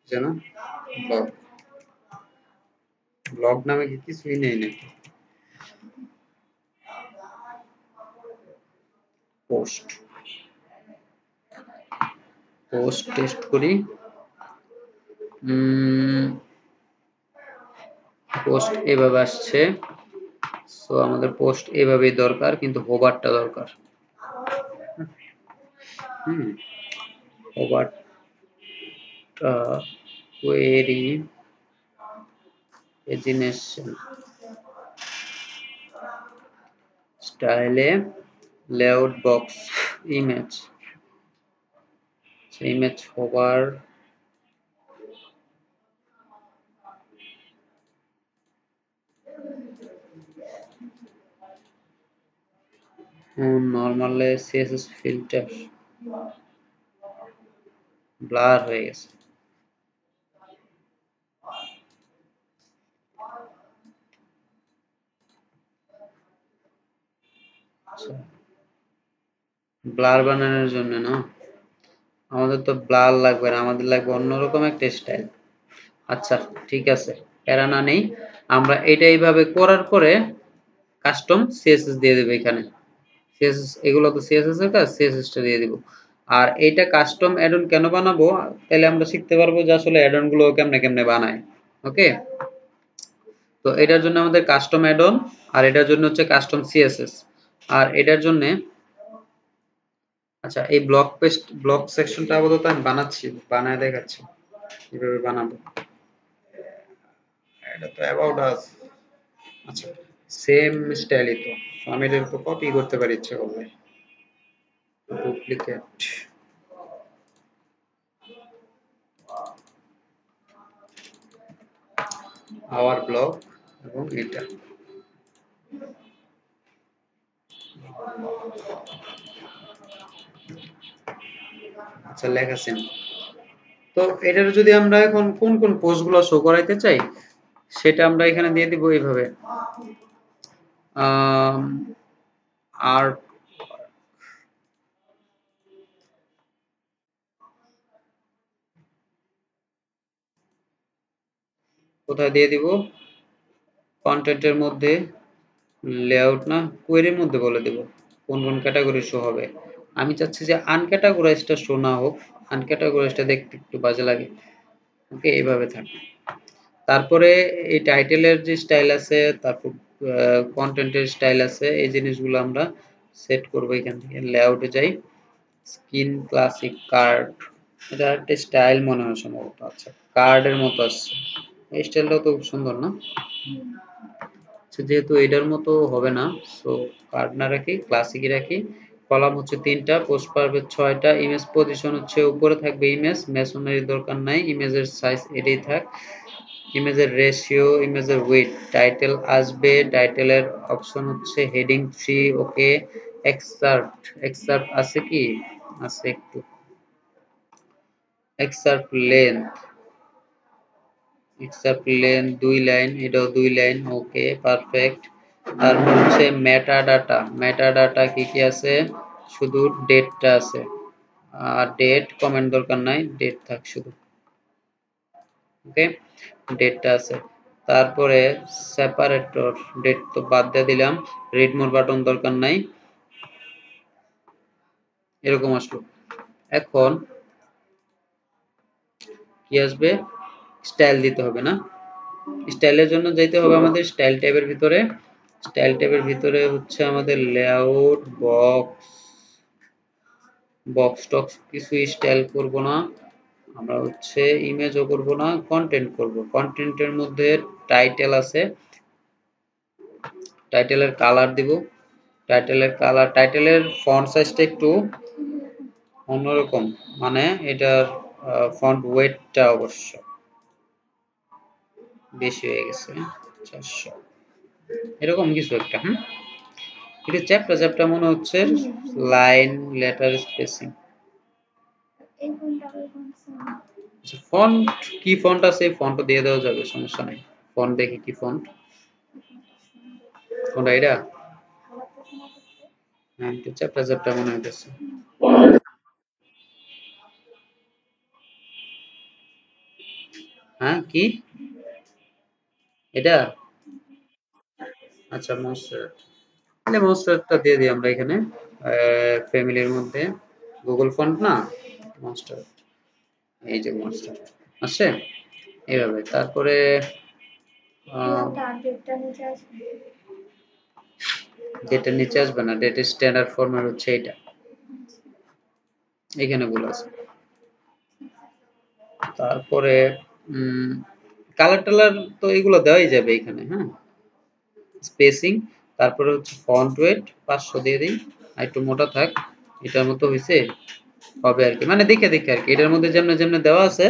যেন ব্লগ ব্লগ নামে কি কিছুই নেই নাকি? পোস্ট পোস্ট টেস্ট করি। পোস্ট এভাবে আসছে, সো আমাদের পোস্ট এভাবেই দরকার, কিন্তু হোভারটা দরকার। হোভারটা কোয়েরি পেজিনেশন স্টাইলে layout box image, image hover নরমালে সিএসএস ফিল্টার ব্লার হয়ে গেছে। ব্লার বানানোর জন্য না, আমাদের তো ব্লার লাগবে না, আমাদের লাগবে অন্যরকম একটা স্টাইল। আচ্ছা ঠিক আছে, প্যারা না নেই, আমরা এটা এইভাবে করার পরে কাস্টম সিএসএস দিয়ে দেব। এখানে সিএসএস, এগুলো তো সিএসএস এর কাজ, সিএসএস টা দিয়ে দিব। আর এইটা কাস্টম অ্যাড অন কেন বানাবো, তাহলে আমরা শিখতে পারবো যে আসলে অ্যাড অন গুলো কেমনে কেমনে বানায়। ওকে, তো এটার জন্য আমাদের কাস্টম অ্যাড অন, আর এটার জন্য হচ্ছে কাস্টম সিএসএস। আর এটার জন্য আচ্ছা, এই ব্লক পেস্ট ব্লক সেকশনটা আপাতত আমি বানাচ্ছি, বানায় দেখাচ্ছি কিভাবে বানাবো। এটা তো অ্যাবাউট আস, আচ্ছা সেম স্টাইলই তো, আমি এটা তো কপি করতে পারি ইচ্ছে করলে। ডুপ্লিকেট আওয়ার ব্লক এবং এটা, আচ্ছা লেখা সেম। তো এটার যদি আমরা এখন কোন কোন পোস্টগুলো শো করাইতে চাই, সেটা আমরা এখানে দিয়ে দিব এইভাবে। আর কোথায় দিয়ে দিব, কন্টেন্টের মধ্যে, লেআউট না কোয়েরির মধ্যে বলে দেব কোন কোন ক্যাটাগরি শো হবে। আমি চাচ্ছি যে আনক্যাটাগরাইজডটা শো না হোক, আনক্যাটাগরাইজডটা দেখতে একটু বাজে লাগে। ওকে, এইভাবে থাকবে। তারপরে এই টাইটেলের যে স্টাইল আছে, তারপর কন্টেন্টের স্টাইল আছে, এই জিনিসগুলো আমরা সেট করব। এখান থেকে লেআউটে যাই, স্কিন ক্লাসিক কার্ড, এটা একটা স্টাইল মনে হয় সম্ভবত। আচ্ছা, কার্ডের মতো আসছে, এই স্টাইলটাও তো খুব সুন্দর না? আচ্ছা, যেহেতু এটার মতো হবে না, সো কার্ড না রাখি, ক্লাসিকই রাখি। কলাম হচ্ছে 3টা, পোস্ট পারবে 6টা, ইমেজ পজিশন হচ্ছে উপরে থাকবে ইমেজ, মেশনারি দরকার নাই, ইমেজের সাইজ এটাই থাক, ইমেজের রেশিও, ইমেজের ওয়েট, টাইটেল আসবে, টাইটেলের অপশন হচ্ছে হেডিং 3, ওকে। এক্সার্ট, এক্সার্ট আছে কি, আছে একটু, excerpt length, excerpt length 2 line, এটাও 2 লাইন, ওকে পারফেক্ট। তারপর হচ্ছে মেটা ডাটা, মেটা ডাটা কি কি আছে, শুধু ডেটটা আছে, আর ডেট কমেন্ট দরকার নাই, ডেট থাক শুধু, ওকে, ডেটটা আছে। তারপরে সেপারেটর, ডেট তো বাদ দিয়ে দিলাম, রিড মোর বাটন দরকার নাই, এরকম আসলো। এখন কি আসবে, স্টাইল দিতে হবে না, স্টাইলের জন্য যেতে হবে আমাদের স্টাইল ট্যাবের ভিতরে, স্টাইল ট্যাবের ভিতরে হচ্ছে আমাদের লেআউট বক্স, বক্স টক্স কিছু স্টাইল করব না আমরা, হচ্ছে ইমেজও করব না, কন্টেন্ট করব। কন্টেন্টের মধ্যে টাইটেল আছে, টাইটেলের কালার দিব, টাইটেলের কালার, টাইটেলের ফন্ট সাইজটা একটু অন্যরকম, মানে এটার ফন্ট ওয়েটটা অবশ্য বেশি হয়ে গেছে, 400 এরকম কিছু একটা। এটা চ্যাপ্টা চ্যাপ্টা মনে হচ্ছে, লাইন লেটার স্পেসিং, ফন্ট কি ফন্ট আছে ফন্ট দিয়ে দেওয়া যাবে, সমস্যা নাই। ফন্ট দেখি কি ফন্ট, কোনটা এটা? হ্যাঁ, একটু চ্যাপ্টা চ্যাপ্টা মনে হইতেছে। হ্যাঁ কি এটা? আচ্ছা মনস্টার, তাহলে মনস্টারটা দিয়ে দিই আমরা এখানে ফ্যামিলির মধ্যে। গুগল ফন্ট না, মনস্টার, এই যে মনস্টার আসছে এইভাবে। তারপরে ডেটের নিচে আসবে না, ডেটের স্ট্যান্ডার্ড ফরম্যাট হচ্ছে এটা, এখানে ভুল আছে। তারপরে কালার টালার তো এগুলো দেওয়াই যাবে এখানে, হ্যাঁ। স্পেসিং, তারপরে হচ্ছে ফন্ট ওয়েট 500 দিয়ে দিই, আর একটু মোটা থাক, এটার মতো হয়েছে হবে আর কি, মানে দেখে দেখে আর কি। এটার মধ্যে যেমন যেমন দেওয়া আছে,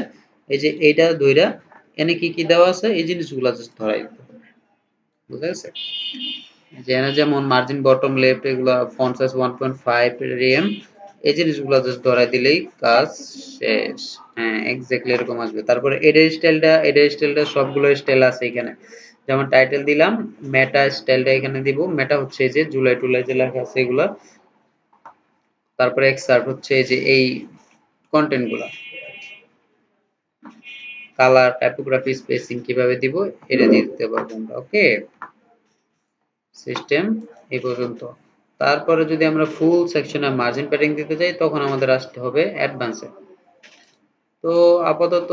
এই যে এইটা দুইটা এনে কি কি দেওয়া আছে এই জিনিসগুলো জাস্ট ধরাই দিতে হবে, বুঝা গেছে? যে এনে যেমন মার্জিন বটম লেফট এগুলা ফন্ট সাইজ 1.5 রেম, এই জিনিসগুলো জাস্ট ধরাই দিলেই কাজ শেষ। হ্যাঁ এক্স্যাক্টলি এরকম আসবে। তারপরে এডের স্টাইলটা সবগুলো স্টাইল আছে এখানে, যেমন টাইটেল দিলাম, মেটা স্টাইলটা এখানে দিব, মেটা হচ্ছে এই যে জুলাই টুলাই যে লেখা আছে এগুলা। তারপরে এক্সার্ট হচ্ছে এই যে এই কন্টেন্ট গুলা, কালার, টাইপোগ্রাফি, স্পেসিং কিভাবে দিব এটা দিয়ে দিতে পারবো আমরা। ওকে, সিস্টেম এই পর্যন্ত। তারপরে যদি আমরা ফুল সেকশনে মার্জিন প্যাডিং দিতে চাই তখন আমাদের আসতে হবে অ্যাডভান্সে। তো আপাতত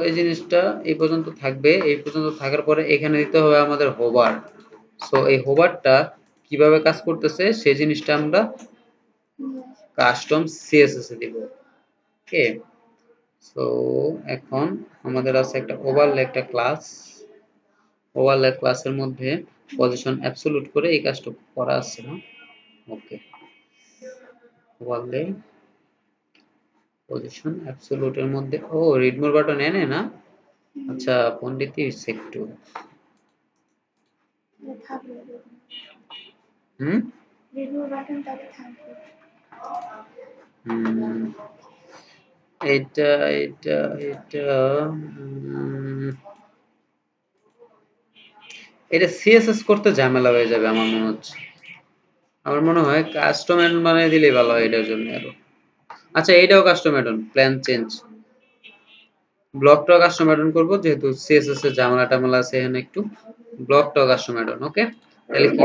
এই জিনিসটা এই পর্যন্ত থাকবে। এই পর্যন্ত থাকার পরে এখানে দিতে হবে আমাদের হোভার। সো এই হোভারটা কিভাবে কাজ করতেছে সেই জিনিসটা আমরা কাস্টম সিএসএস এ দিব। ওকে, সো এখন আমাদের আছে একটা ওভারলে একটা ক্লাস, ওভারলে ক্লাসের মধ্যে পজিশন অ্যাবসলিউট করে এই কাজটা করা আছে না? ওকে, ওভারলে পজিশন অ্যাবসলিউট এর মধ্যে ও রিড মোর বাটন এনে না। আচ্ছা পণ্ডিতই একটু হুম হুম, এটা এটা এটা এটা সিএসএস করতে ঝামেলা হয়ে যাবে আমার মনে হচ্ছে। আমার মনে হয় কাস্টম অ্যাড বানিয়ে দিলেই ভালো হয় এটার জন্য আরো। আচ্ছা এইটাও কাস্টম অ্যাড প্ল্যান চেঞ্জ, ব্লকটাও কাস্টম অ্যাড করব যেহেতু সিএসএস এর ঝামেলা টামেলা আছে এখানে একটু, ব্লকটাও কাস্টম অ্যাড ওকে। তাহলে কি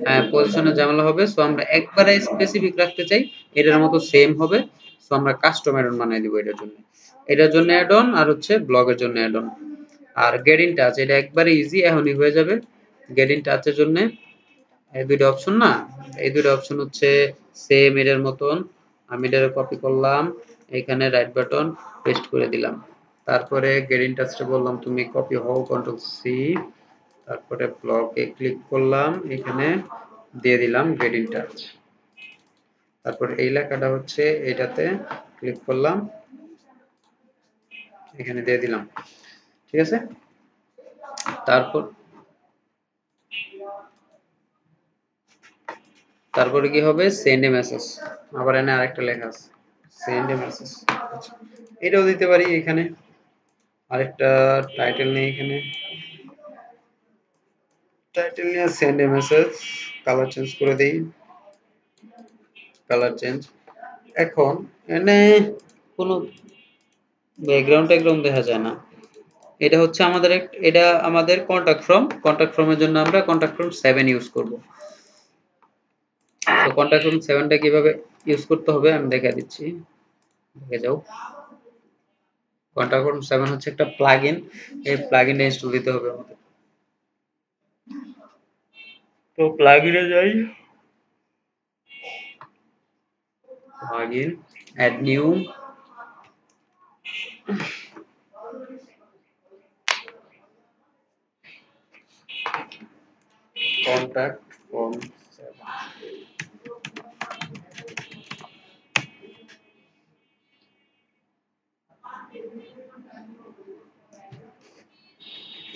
হ্যাঁ পজিশনের ঝামেলা হবে, সো আমরা একবারে স্পেসিফিক রাখতে চাই এটার মতো সেম হবে, সো আমরা কাস্টম অ্যাড বানিয়ে দিব এটার জন্য। এটার জন্য অ্যাড অন আর হচ্ছে ব্লগের জন্য অ্যাড অন। আর গেট ইন টাচ এটা একবারে ইজি, এখনই হয়ে যাবে। গেট ইন টাচের জন্য এই দুইটা অপশন না, এই দুইটা অপশন হচ্ছে সেম এটার মতন। আমি এটা কপি করলাম, এখানে রাইট বাটন পেস্ট করে দিলাম। তারপরে গেট ইন টাচটা বললাম তুমি কপি হও, কন্ট্রোল সি, তারপরে ব্লকে ক্লিক করলাম, এখানে দিয়ে দিলাম গেট ইন টাচ। তারপর এই লেখাটা হচ্ছে এটাতে ক্লিক করলাম, এখানে দিয়ে দিলাম, ঠিক আছে। তারপর তারপরে কি হবে, সেন্ড এ মেসেজ, আবার এখানে আরেকটা লেখা আছে সেন্ড এ মেসেজ, এটাও দিতে পারি এখানে। আরেকটা টাইটেল নেই এখানে, টাইটেল নিয়ে সেন্ড এ মেসেজ, কালার চেঞ্জ করে দেই, কালার চেঞ্জ। এখন এখানে কোনো ব্যাকগ্রাউন্ড ট্যাকগ্রাউন্ড দেখা যায় না। এটা হচ্ছে আমাদের এটা আমাদের কন্টাক্ট ফর্মের জন্য আমরা কন্টাক্ট ফর্ম 7 ইউজ করব। তো কন্টাক্ট ফর্ম 7টা কিভাবে ইউজ করতে হবে আমি দেখিয়ে দিচ্ছি, দেখে যাও। কন্টাক্ট ফর্ম 7 হচ্ছে একটা প্লাগইন, এই প্লাগইনটা ইনস্টল দিতে হবে আমাদের। তো প্লাগইনে যাই, plugin, add new, contact form 7।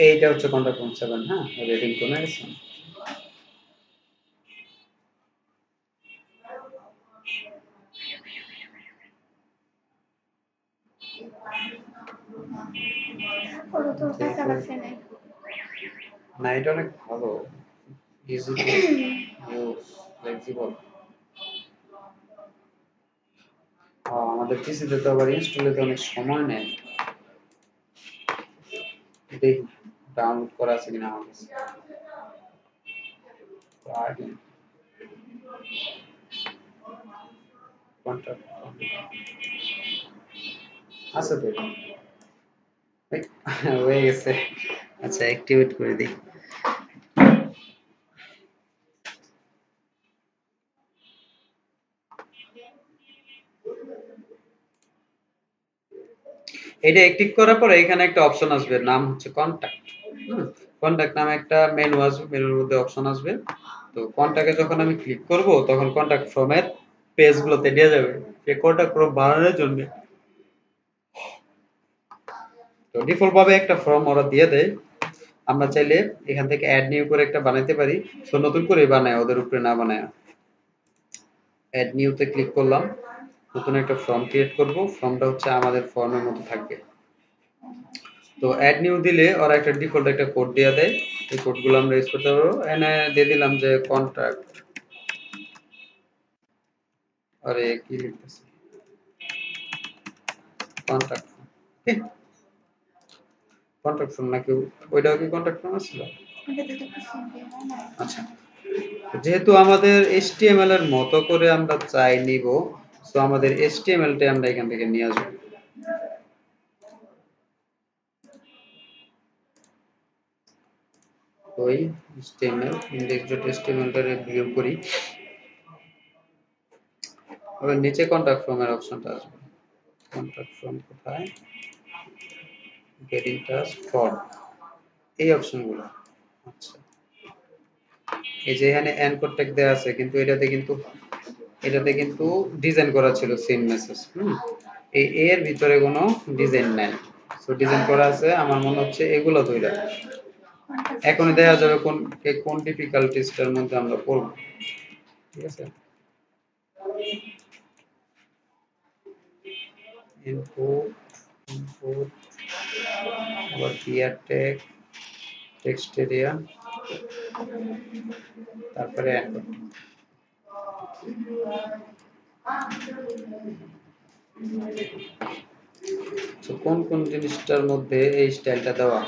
এইটা হচ্ছে কন্টাক্ট ফর্ম 7, হ্যাঁ রেটিং কমে গেছে। ওরা তো টাকা রাখে নাই। না এটা অনেক ভালো, ইজি টু ইউজ, ফ্লেক্সিবল। আমাদের পিসিতে তো আবার ইনস্টল হতে অনেক সময় নেয়। দেখি ডাউনলোড করা আছে কিনা আমার কাছে। কন্ট্রাক্ট আছে তো, হয়ে গেছে। আচ্ছা অ্যাক্টিভেট করে দিই। এটা অ্যাক্টিভ করার পরে এখানে একটা অপশন আসবে, নাম হচ্ছে কন্টাক্ট। কন্টাক্ট নামে একটা মেনু আসবে, মেনুর মধ্যে অপশন আসবে। তো কন্টাক্টে যখন আমি ক্লিক করব তখন কন্টাক্ট ফর্মের পেজগুলোতে নিয়ে যাবে এই কন্টাক্ট ফর্ম বানানোর জন্য। তো ডিফল্ট ভাবে একটা ফর্ম ওরা দিয়ে দেয়, আমরা চাইলে এখান থেকে অ্যাড নিউ করে একটা বানাইতে পারি। তো নতুন করে বানায়, ওদের উপরে না বানায়। অ্যাড নিউতে ক্লিক করলাম, নতুন একটা ফর্ম ক্রিয়েট করব, ফর্মটা হচ্ছে আমাদের ফর্মের মতো থাকবে। তো অ্যাড নিউ দিলে ওরা একটা ডিফল্ট একটা কোড দিয়ে দেয়, এই কোডগুলো আমরা ইউজ করতে পারবো। এনে দিয়ে দিলাম যে কন্ট্রাক্ট, আরে কি লিখতেছি, কন্ট্রাক্ট ওকে, কন্ট্রাক্ট ফর্ম নাকি ওইটাও কি কন্ট্রাক্ট ফর্ম ছিল? আচ্ছা, যেহেতু আমাদের HTML এর মতো করে আমরা চাই নিব, সো আমাদের HTML টা আমরা এখান থেকে নিয়ে আসবো। ওই HTML index.html টা রিভিউ করি। আবার নিচে কন্টাক্ট ফর্মের অপশনটা আসবে। কন্টাক্ট ফর্ম কোথায়? গেট ইন টাচ ফর্ম, এই অপশনগুলো। আচ্ছা, এই যে এখানে এন্ড কন্টাক্ট দেওয়া আছে, কিন্তু এটাতে কিন্তু ডিজাইন করা ছিল সিন মেসেজ। এই এর ভিতরে কোনো ডিজাইন নাই, সো ডিজাইন করা আছে আমার মনে হচ্ছে এগুলো দুইটা। এখনই দেখা যাবে কোন ডিফিকাল্টিসটার মধ্যে আমরা পড়ব। ঠিক আছে, ইনপুট ইনপুট আবার ক্লিয়ার টেক্সট এরিয়া, তারপরে এন্ড। তো কোন কোন জিনিসটার মধ্যে এই স্টাইলটা দেওয়া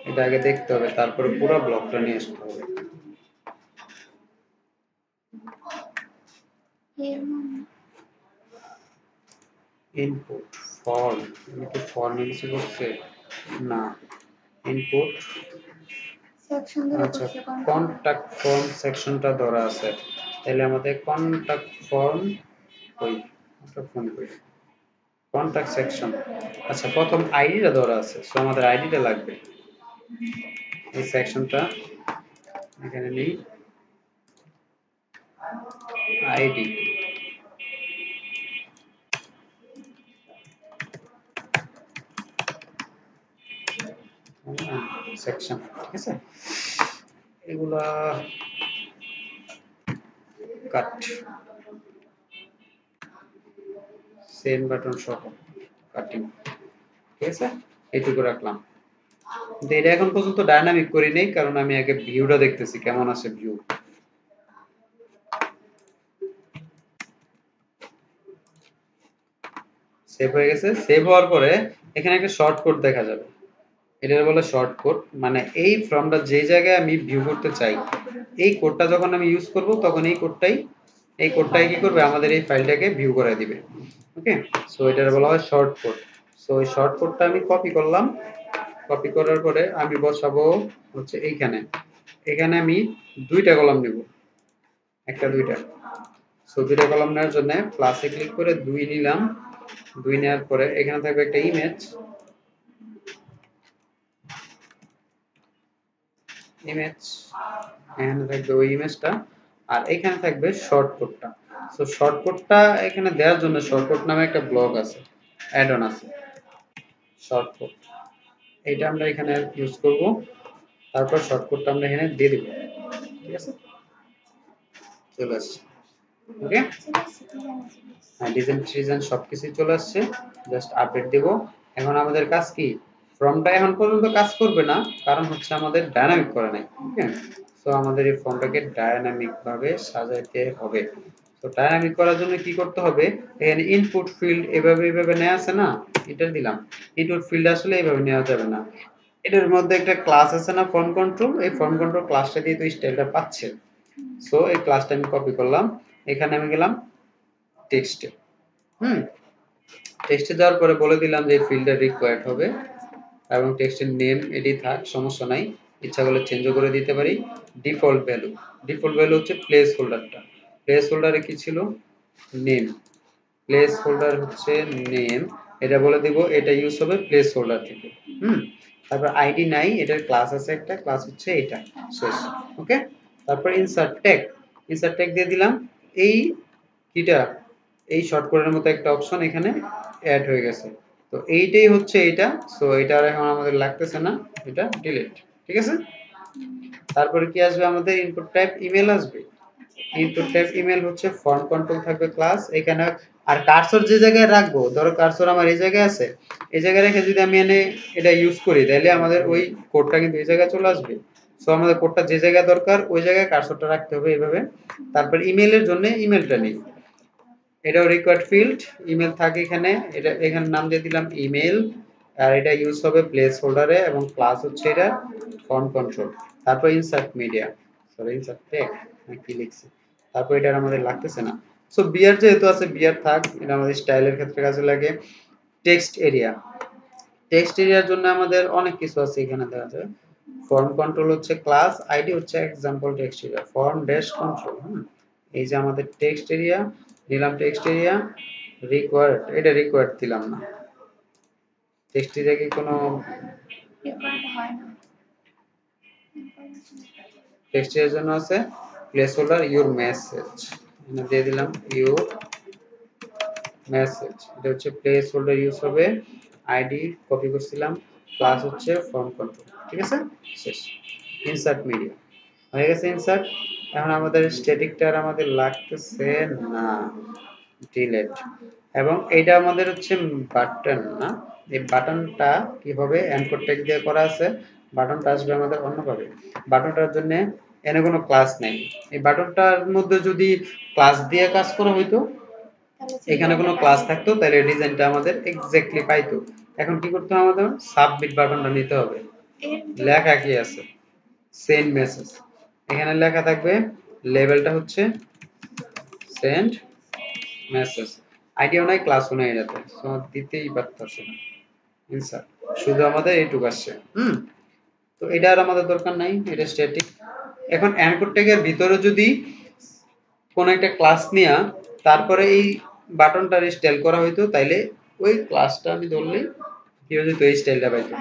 এটা আগে দেখতে হবে, তারপরে পুরো ব্লকটা নিয়ে আসতে হবে। ইনপুট ফর্ম, আমি কি ফর্মে কিছু করছে না, ইনপুট। আচ্ছা, কন্টাক্ট ফর্ম সেকশনটা ধরা আছে, তাহলে আমাদের কন্টাক্ট ফর্ম ওই কন্টাক্ট ফর্ম কই, কন্টাক্ট সেকশন। আচ্ছা, প্রথম আইডিটা ধরা আছে, সো আমাদের আইডিটা লাগবে। এই সেকশনটা এখানে নেই, আইডি সেকশন। ঠিক আছে, এগুলা কাট, সেন্ড বাটন সহ কাটিং। ঠিক আছে, এইটুকু রাখলাম। কিন্তু এটা এখন পর্যন্ত ডায়নামিক করি নেই, কারণ আমি আগে ভিউটা দেখতেছি কেমন আছে ভিউ। সেভ হয়ে গেছে। সেভ হওয়ার পরে এখানে একটা শর্টকাট দেখা যাবে, এটার বলে শর্টকাট, মানে এই ফর্মটা যে জায়গায় আমি ভিউ করতে চাই, এই কোডটা যখন আমি ইউজ করব তখন এই কোডটাই কি করবে, আমাদের এই ফাইলটাকে ভিউ করে দিবে। ওকে, সো এটার বলা হয় শর্টকাট। সো এই শর্টকাটটা আমি কপি করলাম, কপি করার পরে আমি বসাবো হচ্ছে এইখানে, এখানে আমি দুইটা কলাম নিব, একটা দুইটা। সো দুইটা কলাম নেওয়ার জন্য প্লাসে ক্লিক করে 2 নিলাম, 2 নেওয়ার পরে এখানে থাকবে একটা ইমেজ, এখানে থাকবে ওই ইমেজটা, আর এখানে থাকবে শর্টকাটটা। সো শর্টকাটটা এখানে দেওয়ার জন্য শর্টকাট নামে একটা ব্লক আছে, অ্যাড অন আছে শর্টকাট, এটা আমরা এখানে ইউজ করব। তারপর শর্টকাটটা আমরা এখানে দিয়ে দেব। ঠিক আছে, চলে আসছে। ওকে, হ্যাঁ, ডিজাইন সবকিছু চলে আসছে, জাস্ট আপডেট দেব। এখন আমাদের কাজ কি, ফর্মটা এখন পর্যন্ত কাজ করবে না, কারণ হচ্ছে আমাদের ডায়নামিক করা নাই। ওকে, সো আমাদের এই ফর্মটাকে ডায়নামিক ভাবে সাজাইতে হবে। তো ডায়নামিক করার জন্য কি করতে হবে, এখানে ইনপুট ফিল্ড এভাবে এভাবে নেওয়া আছে না, এটা দিলাম। ইনপুট ফিল্ড আসলে এইভাবে নেওয়া যাবে না, এটার মধ্যে একটা ক্লাস আছে না ফর্ম কন্ট্রোল, এই ফর্ম কন্ট্রোল ক্লাসটা দিয়ে তো স্টাইলটা পাচ্ছে। সো এই ক্লাসটা আমি কপি করলাম, এখানে আমি গেলাম টেক্সটে। টেক্সটে যাওয়ার পরে বলে দিলাম যে ফিল্ডটা রিকোয়ার্ড হবে এবং টেক্সটের নেম এটি থাক, সমস্যা নাই, ইচ্ছা করলে চেঞ্জও করে দিতে পারি। ডিফল্ট ভ্যালু, ডিফল্ট ভ্যালু হচ্ছে প্লেস হোল্ডারটা, প্লেস হোল্ডারে কি ছিল, নেম, প্লেস হোল্ডার হচ্ছে নেম, এটা বলে দিব এটা ইউজ হবে প্লেস হোল্ডার থেকে। তারপর আইডি নাই, এটার ক্লাস আছে একটা, ক্লাস হচ্ছে এটা, শেষ। ওকে, তারপর ইনসার্ট ট্যাগ, ইনসার্ট ট্যাগ দিয়ে দিলাম। এই কিটা, এই শর্টকাটের মতো একটা অপশন এখানে অ্যাড হয়ে গেছে, তো এইটাই হচ্ছে এটা। সো এটা আর এখন আমাদের লাগতেছে না, এটা ডিলিট। ঠিক আছে, তারপরে কি আসবে, আমাদের ইনপুট টাইপ ইমেল আসবে। ইনপুট টাইপ ইমেল হচ্ছে ফর্ম কন্ট্রোল থাকবে ক্লাস এখানে। আর কার্সর যে জায়গায় রাখবো, ধরো কার্সর আমার এই জায়গায় আছে, এই জায়গায় রেখে যদি আমি এনে এটা ইউজ করি, তাহলে আমাদের ওই কোডটা কিন্তু এই জায়গায় চলে আসবে। সো আমাদের কোডটা যে জায়গায় দরকার ওই জায়গায় কার্সরটা রাখতে হবে এইভাবে। তারপর ইমেলের জন্য ইমেলটা নেই, এটাও রিকোয়ার্ড ফিল্ড, ইমেল থাকে এখানে, এটা এখানে নাম দিয়ে দিলাম ইমেল। আর এটা ইউজ হবে প্লেস হোল্ডারে এবং ক্লাস হচ্ছে এটা ফর্ম কন্ট্রোল। তারপর insert media, sorry insert tag কি লিখছি, তারপর এটা আমাদের লাগতেছে না। সো বিয়ার যেহেতু আছে বিয়ার থাক, এটা আমাদের স্টাইলের ক্ষেত্রে কাজে লাগে। টেক্সট এরিয়া, টেক্সট এরিয়ার জন্য আমাদের অনেক কিছু আছে এখানে দেওয়া যায়। ফর্ম কন্ট্রোল হচ্ছে ক্লাস, আইডি হচ্ছে example text area, form dash control. এই যে আমাদের টেক্সট এরিয়া নিলাম, টেক্সট এরিয়া রিকোয়ার্ড, এটা রিকোয়ার্ড দিলাম না, টেক্সট এরিয়া কি কোনো রিকোয়ার্ড হয় না। টেক্সট এরিয়ার জন্য আছে প্লেস হোল্ডার ইউর মেসেজ, এখানে দিয়ে দিলাম ইউর মেসেজ, এটা হচ্ছে প্লেস হোল্ডার ইউজ হবে, আইডি কপি করছিলাম, ক্লাস হচ্ছে ফর্ম কন্ট্রোল। ঠিক আছে, শেষ। ইনসার্ট মিডিয়া হয়ে গেছে, ইনসার্ট। এখন আমাদের স্ট্যাটিকটার আমাদের লাগতেছে না, ডিলেট। এবং এইটা আমাদের হচ্ছে বাটন না, এই বাটনটা কি হবে, এনকোড ট্যাগ দিয়ে করা আছে, বাটনটা আসবে আমাদের অন্যভাবে। বাটনটার জন্য এনে কোনো ক্লাস নেই, এই বাটনটার মধ্যে যদি ক্লাস দিয়ে কাজ করা হইতো, এখানে কোনো ক্লাস থাকতো, তাহলে ডিজাইনটা আমাদের এক্স্যাক্টলি পাইতো। এখন কি করতে হবে, আমাদের সাবমিট বাটনটা নিতে হবে। লেখা কি আছে, সেন্ড মেসেজ, এখানে লেখা থাকবে, লেভেলটা হচ্ছে সেন্ড মেসেজ, আইডিও নাই ক্লাসও নাই এটাতে, সো দিতেই পারতাছে না ইনসার্ট, শুধু আমাদের এইটুকু আসছে। তো এটা আর আমাদের দরকার নাই, এটা স্ট্যাটিক। এখন এনকোড ট্যাগের ভিতরে যদি কোন একটা ক্লাস নিয়া তারপরে এই বাটনটা স্টাইল করা হইতো, তাইলে ওই ক্লাসটা আমি ধরলেই কি হয়ে যেত, এই স্টাইলটা পাইতো।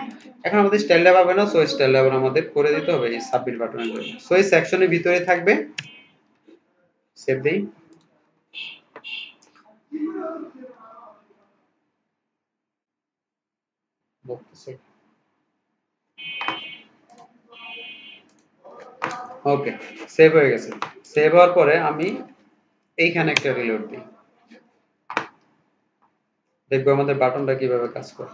এখন আমাদের স্টাইলটা পাবে না, সো স্টাইলটা আবার আমাদের করে দিতে হবে এই সাবমিট বাটনের জন্য। সো এই সেকশনের ভিতরে থাকবে, সেভ দেই। ওকে, সেভ হয়ে গেছে। সেভ হওয়ার পরে আমি এইখানে একটা রিলোড দিই, দেখবো আমাদের বাটনটা কিভাবে কাজ করে।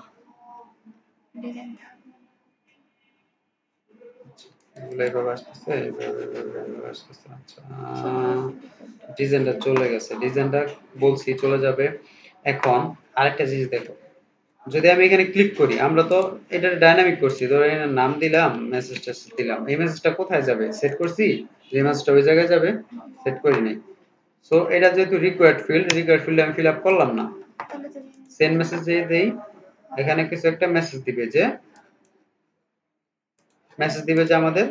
ডিজাইনটা চলে গেছে, ডিজাইনটা বলছি চলে যাবে। এখন আরেকটা জিনিস দেখো, যদি আমি এখানে ক্লিক করি, আমরা তো এটা ডাইনামিক করছি, ধরো এখানে নাম দিলাম, মেসেজটা দিলাম, এই মেসেজটা কোথায় যাবে, সেট করছি যে মেসেজটা ওই জায়গায় যাবে, সেট করি নাই। সো এটা যেহেতু রিকোয়ার্ড ফিল্ড, রিকোয়ার্ড ফিল্ড আমি ফিল আপ করলাম না, সেন্ড মেসেজ দিয়ে দেই, এখানে কিছু একটা মেসেজ দিবে যে, আমাদের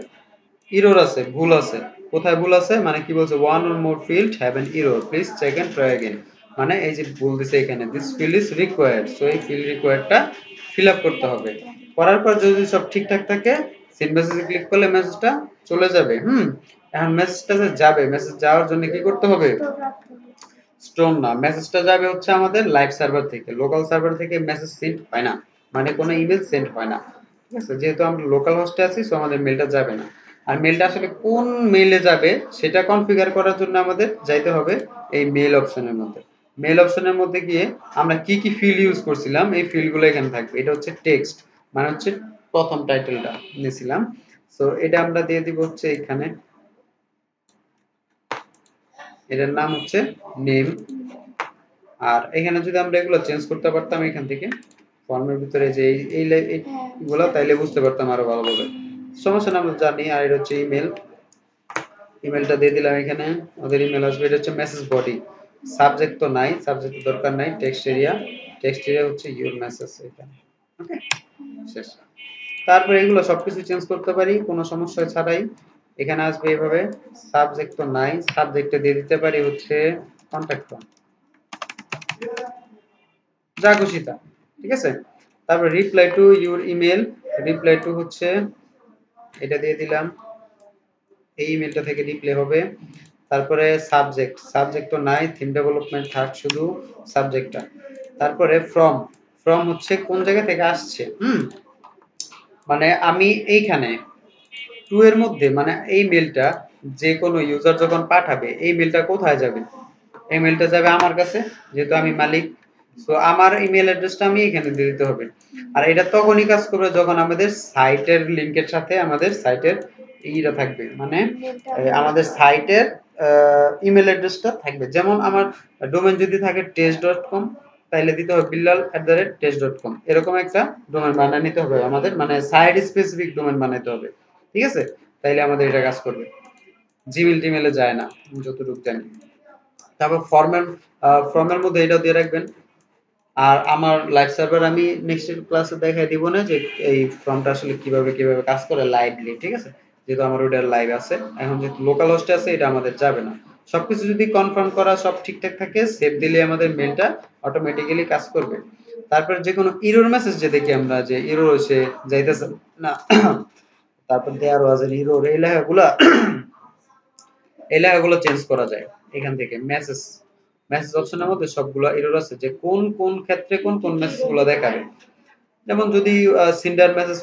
এরর আছে, ভুল আছে। কোথায় ভুল আছে, মানে কি বলছে, one or more field have an error, please check and try again, মানে এই যে ভুল দিছে এখানে, this field is required, so এই ফিল্ড রিকোয়ার্ডটা ফিল আপ করতে হবে। করার পর যদি সব ঠিকঠাক থাকে, সেন্ড মেসেজে ক্লিক করলে মেসেজটা চলে যাবে। এখন মেসেজটা যে যাবে, মেসেজ যাওয়ার জন্য কি করতে হবে, স্টোন না, মেসেজটা যাবে হচ্ছে আমাদের লাইভ সার্ভার থেকে, লোকাল সার্ভার থেকে মেসেজ সেন্ড হয় না, মানে কোনো ইমেল সেন্ড হয় না। ঠিক আছে, যেহেতু আমরা লোকাল হোস্টে আছি, সো আমাদের মেলটা যাবে না। আর মেলটা আসলে কোন মেইলে যাবে সেটা কনফিগার করার জন্য আমাদের যাইতে হবে এই মেল অপশনের মধ্যে। মেল অপশনের মধ্যে গিয়ে আমরা কি কি ফিল্ড ইউজ করছিলাম, এই ফিল্ডগুলো এখানে থাকবে। এটা হচ্ছে টেক্সট, মানে হচ্ছে প্রথম টাইটেলটা নিয়েছিলাম। সো এটা আমরা দিয়ে দিব হচ্ছে এখানে, এটার নাম হচ্ছে নেম। আর এখানে যদি আমরা এগুলো চেঞ্জ করতে পারতাম এখান থেকে ফর্মের ভিতরে যে এইগুলো, তাইলে বুঝতে পারতাম আরো ভালোভাবে। সমস্যা না, আমরা জানি। আর এটা হচ্ছে ইমেল, ইমেলটা দিয়ে দিলাম এখানে, ওদের ইমেল আসবে। এটা হচ্ছে মেসেজ বডি, সাবজেক্ট তো নাই, সাবজেক্ট দরকার নাই। টেক্সট এরিয়া, টেক্সট এরিয়া হচ্ছে ইউর মেসেজ এখানে। ওকে, শেষ। তারপর এগুলো সবকিছু চেঞ্জ করতে পারি কোনো সমস্যা ছাড়াই। এখানে আসবে এইভাবে, সাবজেক্ট তো নাই, সাবজেক্টে দিয়ে দিতে পারি হচ্ছে কন্টাক্ট ফর্ম, যা খুশি তা, ঠিক আছে। তারপর reply to your email, reply to হচ্ছে এটা দিয়ে দিলাম, এই ইমেলটা থেকে রিপ্লাই হবে। তারপরে সাবজেক্ট, সাবজেক্ট তো নাই, থিম ডেভেলপমেন্ট থাক শুধু সাবজেক্টটা। তারপরে ফ্রম, ফ্রম হচ্ছে কোন জায়গা থেকে আসছে। মানে আমি এইখানে টু এর মধ্যে, মানে এই মেলটা যে কোনো ইউজার যখন পাঠাবে, এই মেলটা কোথায় যাবে? এই মেলটা যাবে আমার কাছে, যেহেতু আমি মালিক। সো আমার ইমেল অ্যাড্রেসটা আমি এখানে দিয়ে দিতে হবে। আর এটা তখনই কাজ করবে যখন আমাদের সাইটের লিংকের সাথে আমাদের সাইটের ইটা থাকবে, মানে আমাদের সাইটের ইমেল অ্যাড্রেসটা থাকবে। যেমন আমার ডোমেন যদি থাকে test.com, তাইলে দিতে হবে bilal@test.com, এরকম একটা ডোমেন বানিয়ে নিতে হবে আমাদের, মানে সাইট স্পেসিফিক ডোমেন বানাইতে হবে, ঠিক আছে। তাইলে আমাদের এটা কাজ করবে, জিমেল টিমেলে যায় না, আমি যতটুকু জানি। তারপর ফর্মের মধ্যে এটাও দিয়ে রাখবেন। আর আমার লাইভ সার্ভার আমি নেক্সট ক্লাসে দেখাই দিব না যে এই ফর্মটা আসলে কিভাবে কিভাবে কাজ করে লাইভলি, ঠিক আছে। যেহেতু আমার ওটা লাইভ আছে, এখন যেহেতু লোকাল হোস্টে আছে, এটা আমাদের যাবে না। সবকিছু যদি কনফার্ম করা সব ঠিকঠাক থাকে, সেভ দিলে আমাদের মেলটা অটোমেটিক্যালি কাজ করবে। তারপর যে কোনো এরর মেসেজ যে দেখি আমরা যে এরর হইছে, যাইতেছে না, তারপর দেয়ার ওয়াজ এন এরর, এই লেখাগুলো চেঞ্জ করা যায় এখান থেকে। মেসেজ, মেসেজ অপশনের মধ্যে সবগুলো এরর আছে, যে কোন কোন ক্ষেত্রে কোন কোন মেসেজগুলো দেখাবে। যেমন যদি সেন্ডার মেসেজ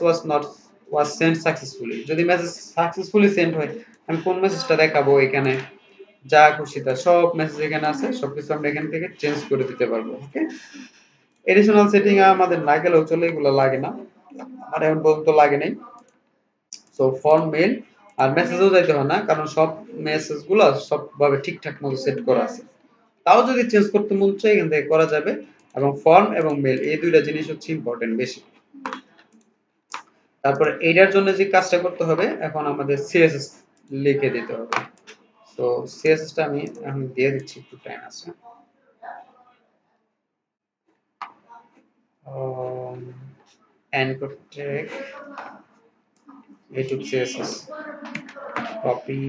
ওয়াজ সেন্ড সাকসেসফুলি, যদি মেসেজ সাকসেসফুলি সেন্ড হয়, আমি কোন মেসেজটা দেখাবো এখানে, যা খুশি তা সব মেসেজ এখানে আছে, সবকিছু আমরা এখান থেকে চেঞ্জ করে দিতে পারবো। ওকে, এডিশনাল সেটিং আমাদের না গেলেও চলে, এগুলো লাগে না, আর এখন পর্যন্ত লাগে নাই। সো ফর্ম, মেল আর মেসেজও যাইতে হয় না, কারণ সব মেসেজগুলো সবভাবে ঠিকঠাক মতো সেট করা আছে। তাও যদি চেঞ্জ করতে মন চায় এখান থেকে করা যাবে। এবং ফর্ম এবং মেল এই দুইটা জিনিস হচ্ছে ইম্পর্টেন্ট বেশি। তারপরে এইটার জন্য যে কাজটা করতে হবে, এখন আমাদের সিএসএস লিখে দিতে হবে। তো সিএসএসটা আমি এখন দিয়ে দিচ্ছি, একটু টাইম আছে। এনকোড ট্যাগ এইটুক CSS copy,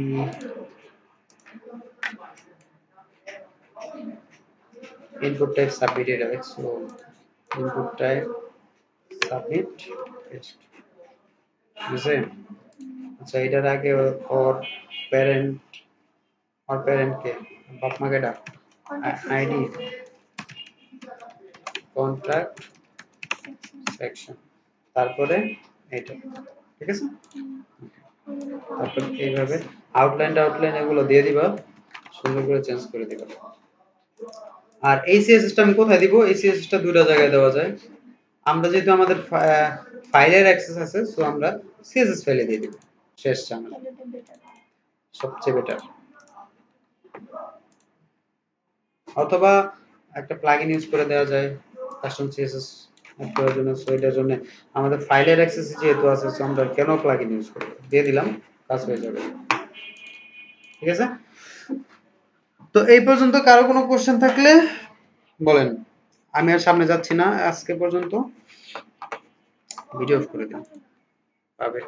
input type submit এটা দেখছো, input type submit paste, বুঝছে? আচ্ছা, এটার আগে ওর প্যারেন্ট, ওর প্যারেন্ট কে, বাপ মা কেডা, আইডি কন্ট্রাক্ট সেকশন, তারপরে এটা, ঠিক আছে। তারপর এইভাবে আউটলাইন এগুলো দিয়ে দিবা, সুন্দর করে চেঞ্জ করে দিবা। আর এই সিএসএসটা আমি কোথায় দিব? এই সিএসএসটা দুটো জায়গায় দেওয়া যায়। আমরা যেহেতু আমাদের ফাইলের অ্যাক্সেস আছে, সো আমরা সিএসএস ফাইলে দিয়ে দিব, শেষ ঝামেলা, সবচেয়ে বেটার। অথবা একটা প্লাগইন ইউজ করে দেওয়া যায় কাস্টম সিএসএস করার জন্য। সো এটার জন্য আমাদের ফাইলের অ্যাক্সেস যেহেতু আছে, সো আমরা কেন প্লাগইন ইউজ করব, দিয়ে দিলাম, কাজ হয়ে যাবে, ঠিক আছে। তো এই পর্যন্ত কারো কোনো কোশ্চেন থাকলে বলেন, আমি আর সামনে যাচ্ছি না আজকে পর্যন্ত, ভিডিও অফ করে দিন, পাবে।